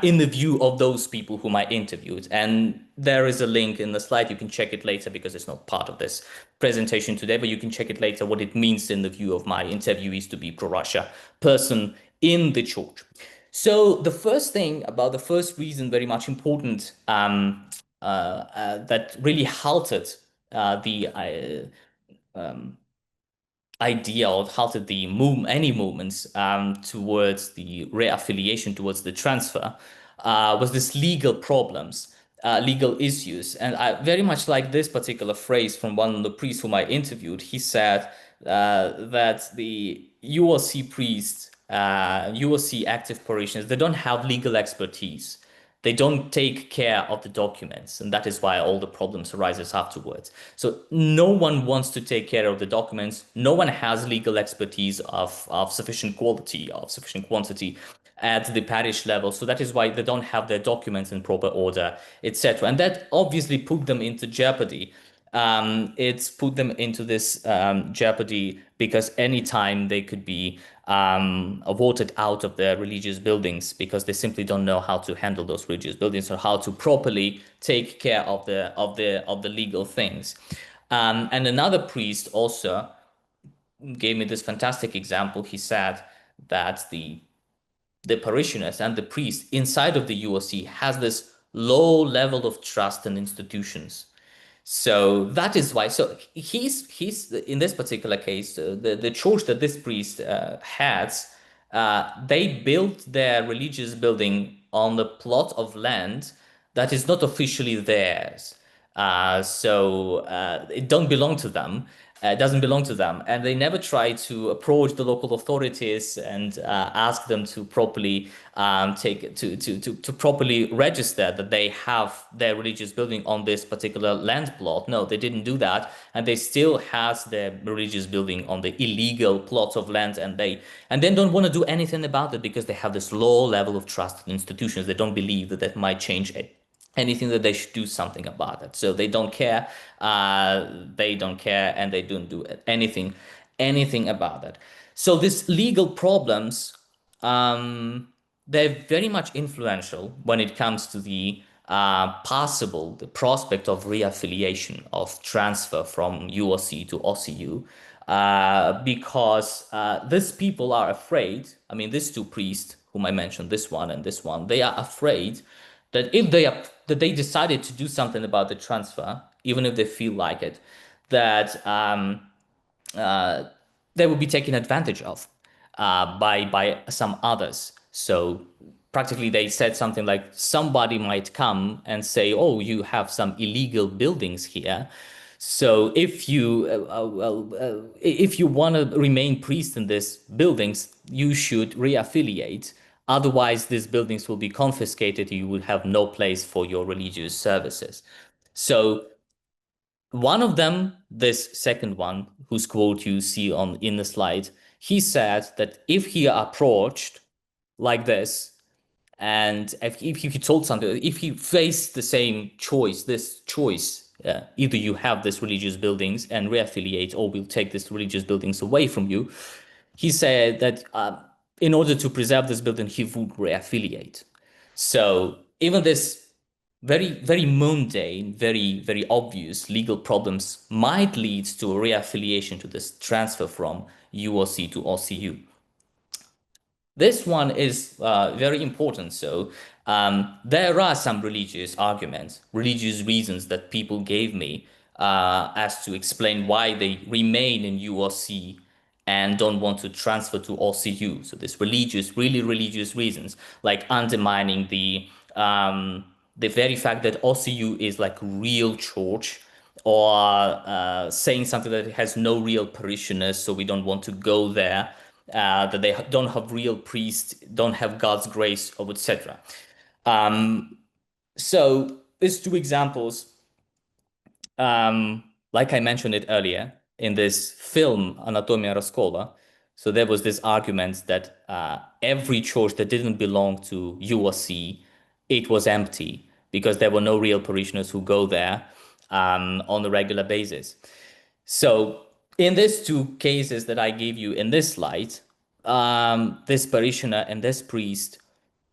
Speaker 2: in the view of those people whom I interviewed. And there is a link in the slide. You can check it later because it's not part of this presentation today, but you can check it later what it means in the view of my interviewees to be pro-Russia person in the church. So the first thing about the first reason, very much important, that really halted the idea or halted the any movements towards the reaffiliation, towards the transfer, was this legal problems, legal issues. And I very much like this particular phrase from one of the priests whom I interviewed. He said that the UOC priests, UOC active parishioners, they don't have legal expertise. They don't take care of the documents, and that is why all the problems arises afterwards. So no one wants to take care of the documents. No one has legal expertise of sufficient quality, of sufficient quantity at the parish level. So that is why they don't have their documents in proper order, etc. And that obviously put them into jeopardy. It's put them into this jeopardy because anytime they could be voted out of their religious buildings because they simply don't know how to handle those religious buildings or how to properly take care of the legal things. And another priest also gave me this fantastic example. He said that the parishioners and the priest inside of the UOC has this low level of trust in institutions. So that is why. So he's in this particular case, the church that this priest has, they built their religious building on the plot of land that is not officially theirs. So it don't belong to them. Doesn't belong to them, and they never try to approach the local authorities and ask them to properly to properly register that they have their religious building on this particular land plot. No, they didn't do that, and they still has their religious building on the illegal plot of land, and then don't want to do anything about it because they have this low level of trust in institutions. They don't believe that that might change it. Anything that they should do something about it. So they don't care, and they don't do anything about it. So these legal problems, they're very much influential when it comes to the the prospect of reaffiliation, of transfer from UOC to OCU, because these people are afraid. I mean, these two priests whom I mentioned, this one and this one, they are afraid that if they decided to do something about the transfer, even if they feel like it, that they will be taken advantage of by some others. So practically they said something like somebody might come and say, oh, you have some illegal buildings here. So if you want to remain priest in these buildings, you should reaffiliate. Otherwise, these buildings will be confiscated. You will have no place for your religious services. So one of them, this second one, whose quote you see in the slide, he said that if he approached like this, and if he told something, if he faced the same choice, either you have these religious buildings and reaffiliate, or we'll take these religious buildings away from you. He said that in order to preserve this building, he would reaffiliate. So even this very, very mundane, very, very obvious legal problems might lead to a reaffiliation, to this transfer from UOC to OCU. This one is very important. So There are some religious arguments, religious reasons that people gave me as to explain why they remain in URC and don't want to transfer to OCU. So this religious, really religious reasons, like undermining the very fact that OCU is like real church, or saying something that it has no real parishioners, so we don't want to go there, that they don't have real priests, don't have God's grace, or etc. So these two examples, like I mentioned it earlier, in this film, Anatomia Raskola, so there was this argument that every church that didn't belong to URC, it was empty because there were no real parishioners who go there on a regular basis. So in these two cases that I gave you in this slide, this parishioner and this priest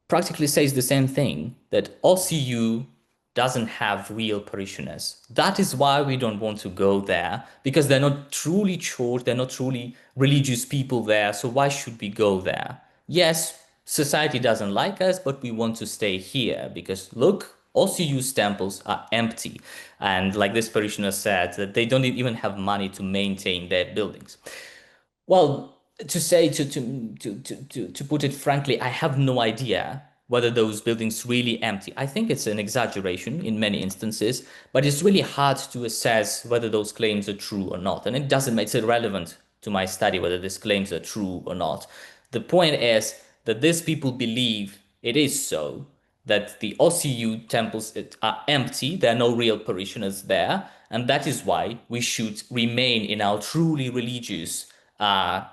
Speaker 2: practically says the same thing, that OCU doesn't have real parishioners. That is why we don't want to go there, because they're not truly church, they're not truly religious people there, so why should we go there? Yes, society doesn't like us, but we want to stay here because look, OCU's temples are empty. And like this parishioner said, that they don't even have money to maintain their buildings. Well, to put it frankly, I have no idea whether those buildings really empty. I think it's an exaggeration in many instances, but it's really hard to assess whether those claims are true or not. And it doesn't make it irrelevant to my study whether these claims are true or not. The point is that these people believe it is so, that the OCU temples are empty, there are no real parishioners there, and that is why we should remain in our truly religious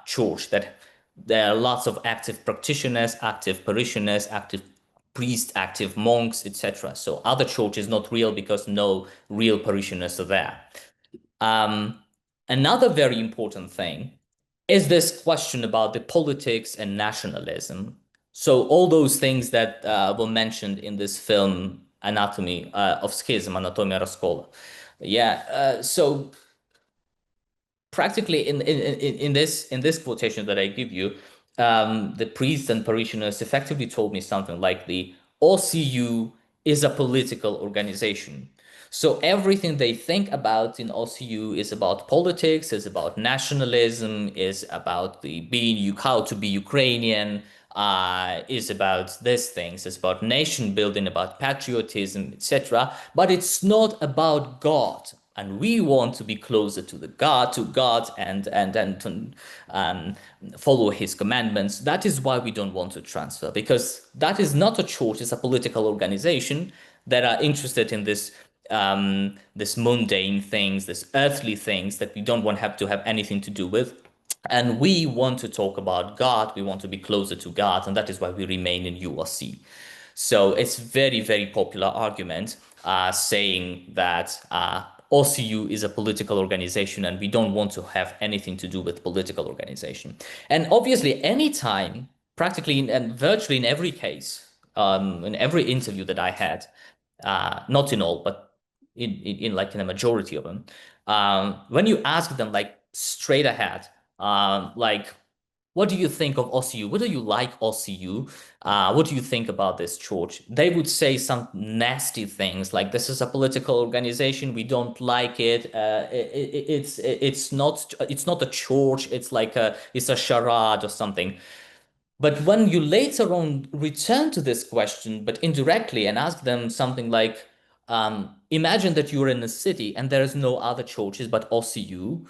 Speaker 2: church, that there are lots of active practitioners, active parishioners, active priests, active monks, etc. So other church is not real because no real parishioners are there. Another very important thing is this question about the politics and nationalism. So all those things that were mentioned in this film, Anatomy of Schism, Anatomia Raskola. Yeah, so practically in this quotation that I give you, the priests and parishioners effectively told me something like the OCU is a political organization. So everything they think about in OCU is about politics, is about nationalism, is about how to be Ukrainian, is about these things, it's about nation building, about patriotism, etc. But it's not about God. And we want to be closer to God, and follow His commandments. That is why we don't want to transfer, because that is not a church; it's a political organization that are interested in this mundane things, this earthly things that we don't want to have anything to do with. And we want to talk about God. We want to be closer to God, and that is why we remain in URC. So it's very, very popular argument saying that OCU is a political organization and we don't want to have anything to do with political organization. And obviously, anytime, practically and virtually in every case, in every interview that I had, not in all, but in a majority of them, when you ask them like straight ahead, like, what do you think of OCU? What do you like OCU? What do you think about this church? They would say some nasty things like, this is a political organization, we don't like it. It's not a church, it's a charade or something. But when you later on return to this question, but indirectly, and ask them something like, imagine that you're in a city and there is no other churches but OCU,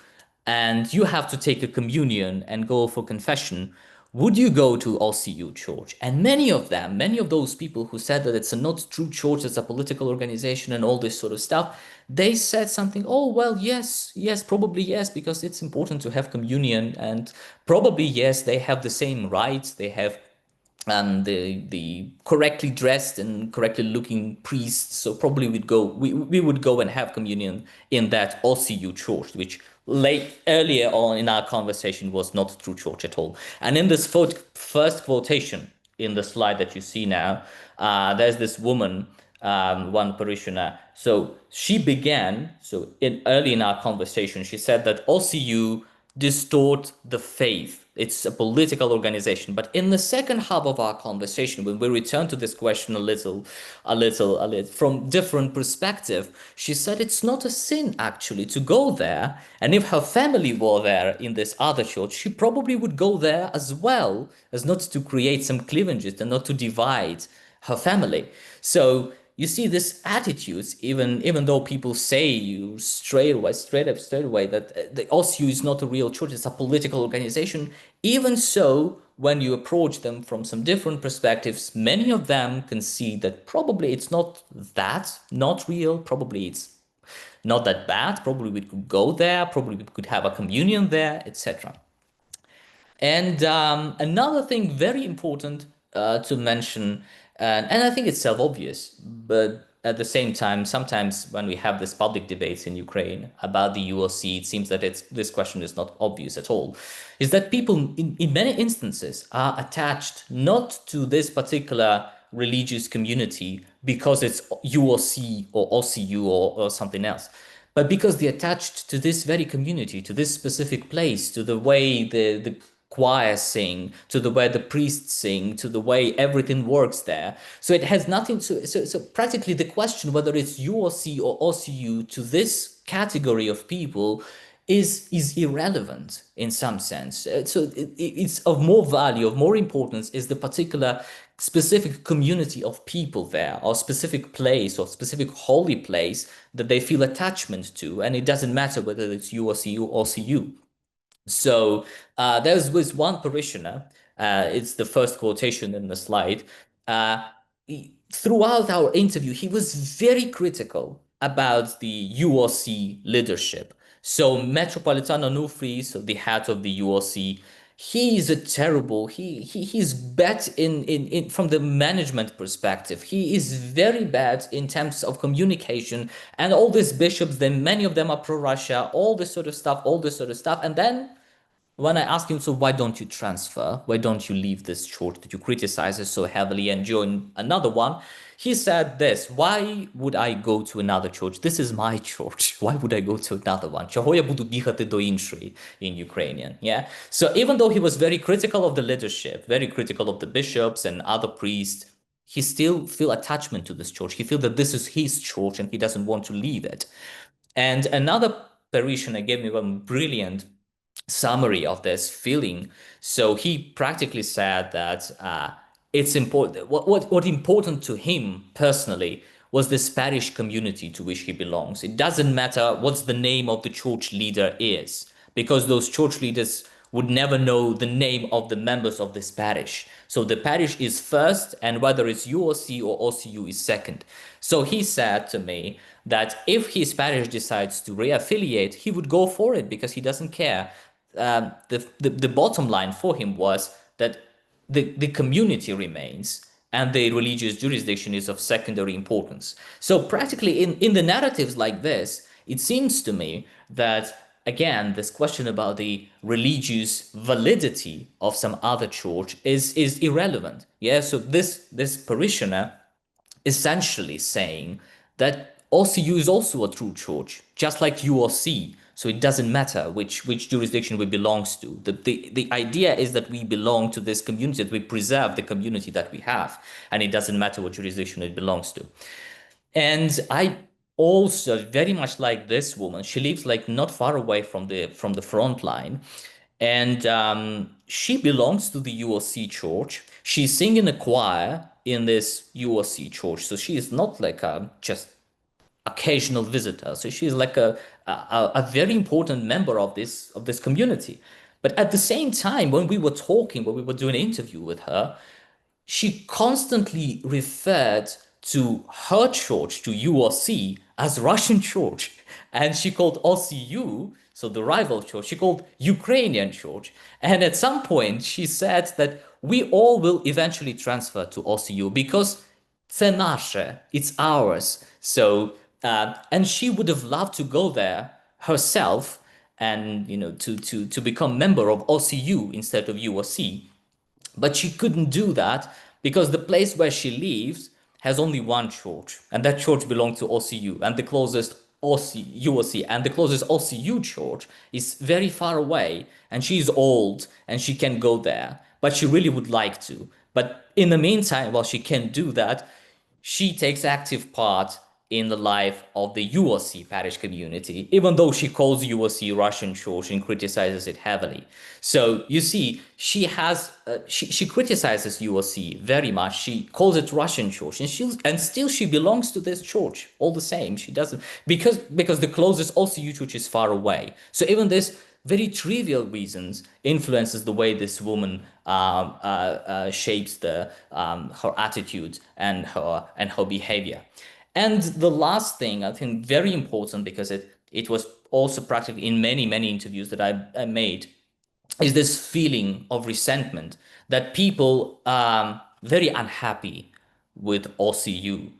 Speaker 2: and you have to take a communion and go for confession, would you go to OCU church? And many of those people who said that it's a not true church, it's a political organization and all this sort of stuff, they said something, oh, well, yes, probably yes, because it's important to have communion, and probably yes, they have the same rights, they have the correctly dressed and correctly looking priests, so probably we would go and have communion in that OCU church, which earlier on in our conversation was not true church at all. And in this first quotation in the slide that you see now, there's this woman, one parishioner. So she began, early in our conversation, she said that OCU distort the faith. It's a political organization. But in the second half of our conversation, when we return to this question a little from different perspective, she said it's not a sin actually to go there. And if her family were there in this other church, she probably would go there as well, as not to create some cleavages and not to divide her family. So you see this attitudes, even though people say you straight away that the OSU is not a real church, it's a political organization. Even so, when you approach them from some different perspectives, many of them can see that probably it's not real, probably it's not that bad, probably we could go there, probably we could have a communion there, etc. And another thing very important to mention, and I think it's self-obvious, but at the same time, sometimes when we have this public debates in Ukraine about the UOC, it seems that this question is not obvious at all, is that people in many instances are attached not to this particular religious community because it's UOC or OCU or something else, but because they're attached to this very community, to this specific place, to the way the choir sing, to the way the priests sing, to the way everything works there. So it has nothing to, so practically the question whether it's UOC or OCU to this category of people is irrelevant in some sense. So it's of more value, of more importance is the particular specific community of people there, or specific place or specific holy place that they feel attachment to. And it doesn't matter whether it's UOC or OCU. So there was one parishioner, it's the first quotation in the slide. Throughout our interview, he was very critical about the UOC leadership. So Metropolitan Onufri, so the head of the UOC, he is a terrible, he's bad in from the management perspective. He is very bad in terms of communication, and all these bishops, then many of them are pro-Russia, all this sort of stuff. And then when I asked him, so why don't you transfer? Why don't you leave this church that you criticize it so heavily and join another one? He said this, why would I go to another church? This is my church. Why would I go to another one? Чого я буду бігати до іншої in Ukrainian? Yeah. So even though he was very critical of the leadership, very critical of the bishops and other priests, he still feel attachment to this church. He feel that this is his church and he doesn't want to leave it. And another parishioner gave me one brilliant summary of this feeling. So he practically said that it's important. What important to him personally was this parish community to which he belongs. It doesn't matter what the name of the church leader is, because those church leaders would never know the name of the members of this parish. So the parish is first, and whether it's UOC or OCU is second. So he said to me that if his parish decides to reaffiliate, he would go for it because he doesn't care. The bottom line for him was that the community remains and the religious jurisdiction is of secondary importance. So practically in the narratives like this, it seems to me that, again, this question about the religious validity of some other church is irrelevant. Yeah, so this parishioner essentially saying that OCU is also a true church, just like UOC. So it doesn't matter which jurisdiction we belongs to. The idea is that we belong to this community, that we preserve the community that we have, and it doesn't matter what jurisdiction it belongs to. And I also very much like this woman. She lives like not far away from the front line, and she belongs to the UOC church. She's singing a choir in this UOC church, so she is not like just occasional visitor. So she's like a very important member of this community. But at the same time, when we were doing an interview with her, she constantly referred to her church, to UOC, as Russian church. And she called OCU, so the rival church, she called Ukrainian church. And at some point, she said that we all will eventually transfer to OCU because це наше, it's ours. So and she would have loved to go there herself and, you know, to become member of OCU instead of UOC. But she couldn't do that because the place where she lives has only one church, and that church belongs to OCU, and the closest UOC, and the closest OCU church is very far away, and she's old and she can go there, but she really would like to. But in the meantime, while she can do that, she takes active part in the life of the UOC parish community, even though she calls UOC Russian church and criticizes it heavily. So you see, she has she criticizes UOC very much. She calls it Russian church, and still she belongs to this church all the same. She doesn't, because the closest OCU church is far away. So even this very trivial reasons influences the way this woman shapes her attitude and her behavior. And the last thing, I think very important, because it was also practically in many interviews that I made, is this feeling of resentment that people are very unhappy with OCU,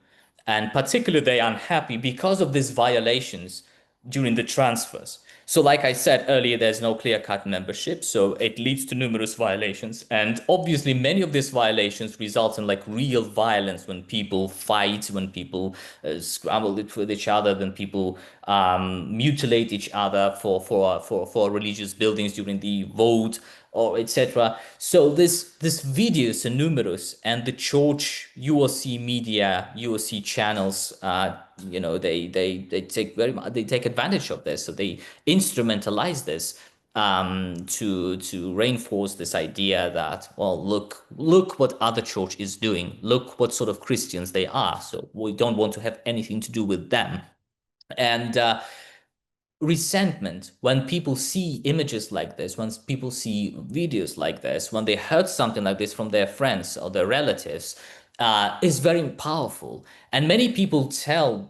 Speaker 2: and particularly they're unhappy because of these violations during the transfers. So like I said earlier, there's no clear-cut membership, so it leads to numerous violations. And obviously many of these violations result in like real violence, when people fight, when people scramble with each other, when people mutilate each other for religious buildings during the vote, or etc. So these videos are numerous, and the church UOC media, UOC channels, you know, they take advantage of this. So they instrumentalize this to reinforce this idea that, well, look what other church is doing, look what sort of Christians they are, so we don't want to have anything to do with them. And resentment, when people see images like this, when people see videos like this, when they heard something like this from their friends or their relatives, is very powerful. And many people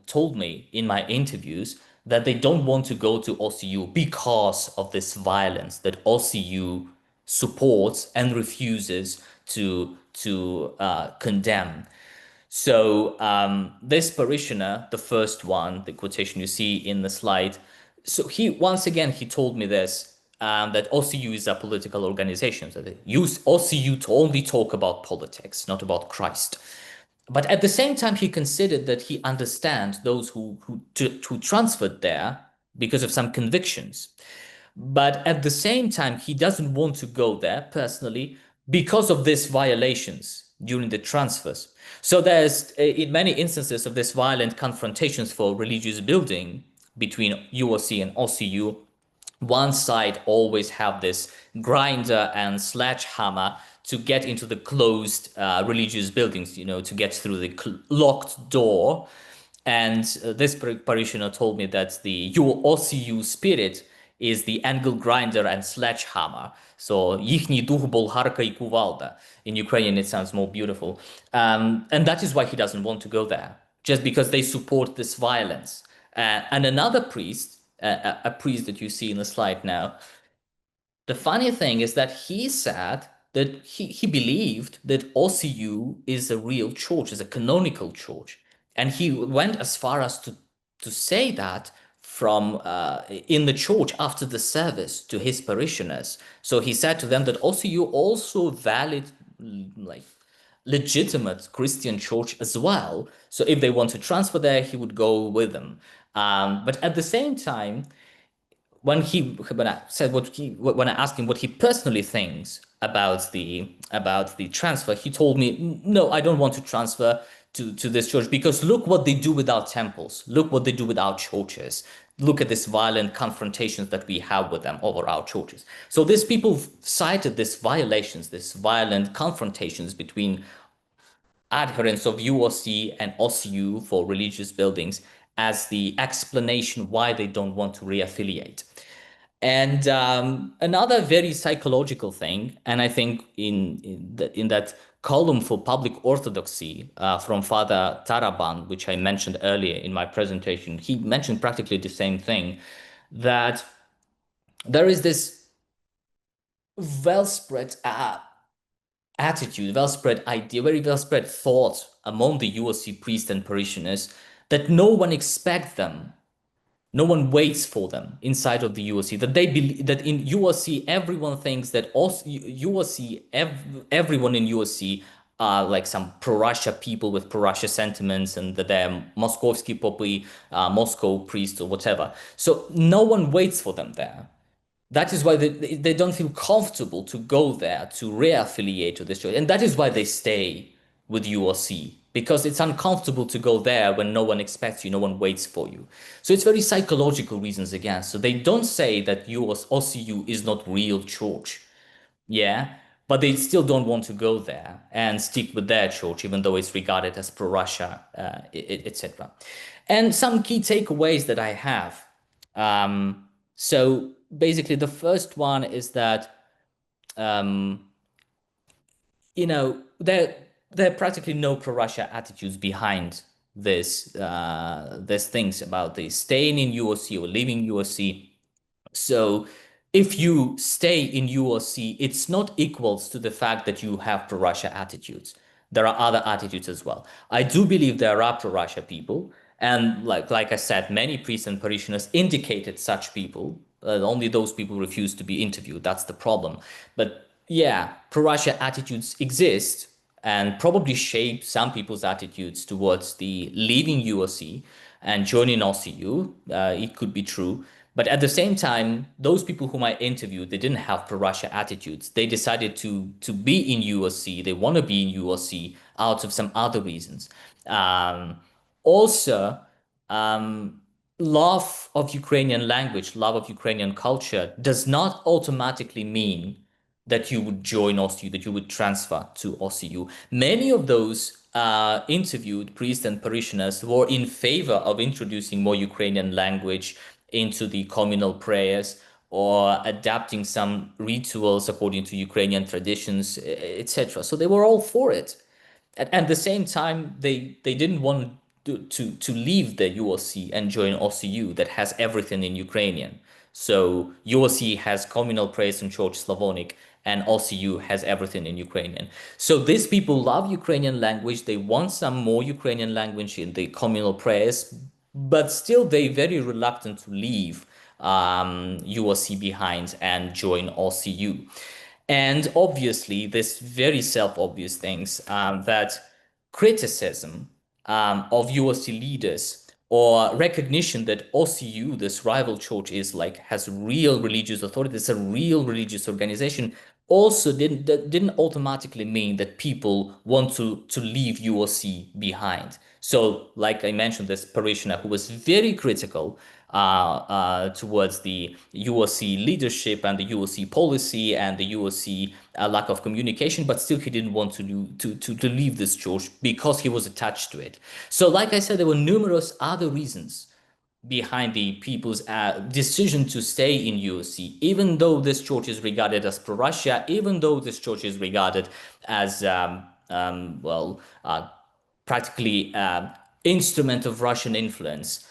Speaker 2: told me in my interviews that they don't want to go to OCU because of this violence that OCU supports and refuses to condemn. So this parishioner, the first one, the quotation you see in the slide, so once again he told me this, that OCU is a political organization, that they use OCU to only talk about politics, not about Christ. But at the same time, he considered that he understands those who transferred there because of some convictions. But at the same time, he doesn't want to go there personally because of these violations during the transfers. So there's, in many instances of this violent confrontations for religious building between UOC and OCU, one side always have this grinder and sledgehammer to get into the closed religious buildings, you know, to get through the locked door. And this parishioner told me that the OCU spirit is the angle grinder and sledgehammer. So їхній дух болгарка і кувалда. In Ukrainian, it sounds more beautiful. And that is why he doesn't want to go there, just because they support this violence. And another priest, a priest that you see in the slide now, the funny thing is that he said that he believed that OCU is a real church, is a canonical church. And he went as far as to say that from in the church after the service to his parishioners. So he said to them that OCU also valid, like legitimate Christian church as well. So if they want to transfer there, he would go with them. But at the same time, when I asked him what he personally thinks about the transfer, he told me, no, I don't want to transfer to this church, because look what they do with our temples, look what they do with our churches, look at this violent confrontations that we have with them over our churches. So these people cited these violations, this violent confrontations between adherents of UOC and OCU for religious buildings as the explanation why they don't want to reaffiliate. And another very psychological thing, and I think in that column for public orthodoxy from Father Taraban, which I mentioned earlier in my presentation, he mentioned practically the same thing, that there is this well-spread attitude, well-spread idea, very well-spread thought among the UOC priests and parishioners that no one expects them, no one waits for them inside of the UOC, that they believe that in UOC, everyone thinks that also UOC, everyone in UOC like some pro-Russia people with pro-Russia sentiments, and that they're Moskovsky popy, Moscow priest or whatever. So no one waits for them there. That is why they don't feel comfortable to go there to re-affiliate to this church. And that is why they stay with UOC, because it's uncomfortable to go there when no one expects you, no one waits for you. So it's very psychological reasons again. So they don't say that OCU is not real church. Yeah, but they still don't want to go there and stick with their church, even though it's regarded as pro-Russia, etc. And some key takeaways that I have. So basically, the first one is that, you know, there are practically no pro-Russia attitudes behind this. There's things about the staying in UOC or leaving UOC. So if you stay in UOC, it's not equals to the fact that you have pro-Russia attitudes. There are other attitudes as well. I do believe there are pro-Russia people. And like I said, many priests and parishioners indicated such people. Only those people refuse to be interviewed. That's the problem. But yeah, pro-Russia attitudes exist and probably shape some people's attitudes towards the leaving UOC and joining OCU. It could be true. But at the same time, those people whom I interviewed, they didn't have pro-Russia attitudes. They decided to be in UOC. They want to be in UOC out of some other reasons. Also, love of Ukrainian language, love of Ukrainian culture does not automatically mean that you would join OCU, that you would transfer to OCU. Many of those interviewed priests and parishioners were in favor of introducing more Ukrainian language into the communal prayers or adapting some rituals according to Ukrainian traditions, etc. So they were all for it. At the same time, they didn't want to leave the UOC and join OCU that has everything in Ukrainian. So UOC has communal prayers in Church Slavonic, and OCU has everything in Ukrainian. So these people love Ukrainian language. They want some more Ukrainian language in the communal prayers, but still they very reluctant to leave UOC behind and join OCU. And obviously, this very self-obvious things that criticism of UOC leaders or recognition that OCU, this rival church, is like has real religious authority, it's a real religious organization, also didn't automatically mean that people want to leave UOC behind. So, like I mentioned, this parishioner who was very critical towards the UOC leadership and the UOC policy and the UOC lack of communication, but still he didn't want to leave this church because he was attached to it. So, like I said, there were numerous other reasons behind the people's decision to stay in UOC, even though this church is regarded as pro-Russia, even though this church is regarded as, practically instrument of Russian influence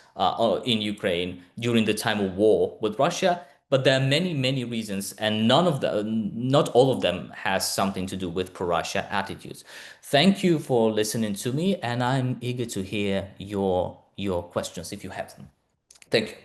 Speaker 2: in Ukraine during the time of war with Russia. But there are many, many reasons, and not all of them has something to do with pro-Russia attitudes. Thank you for listening to me, and I'm eager to hear your questions if you have them. Thank you.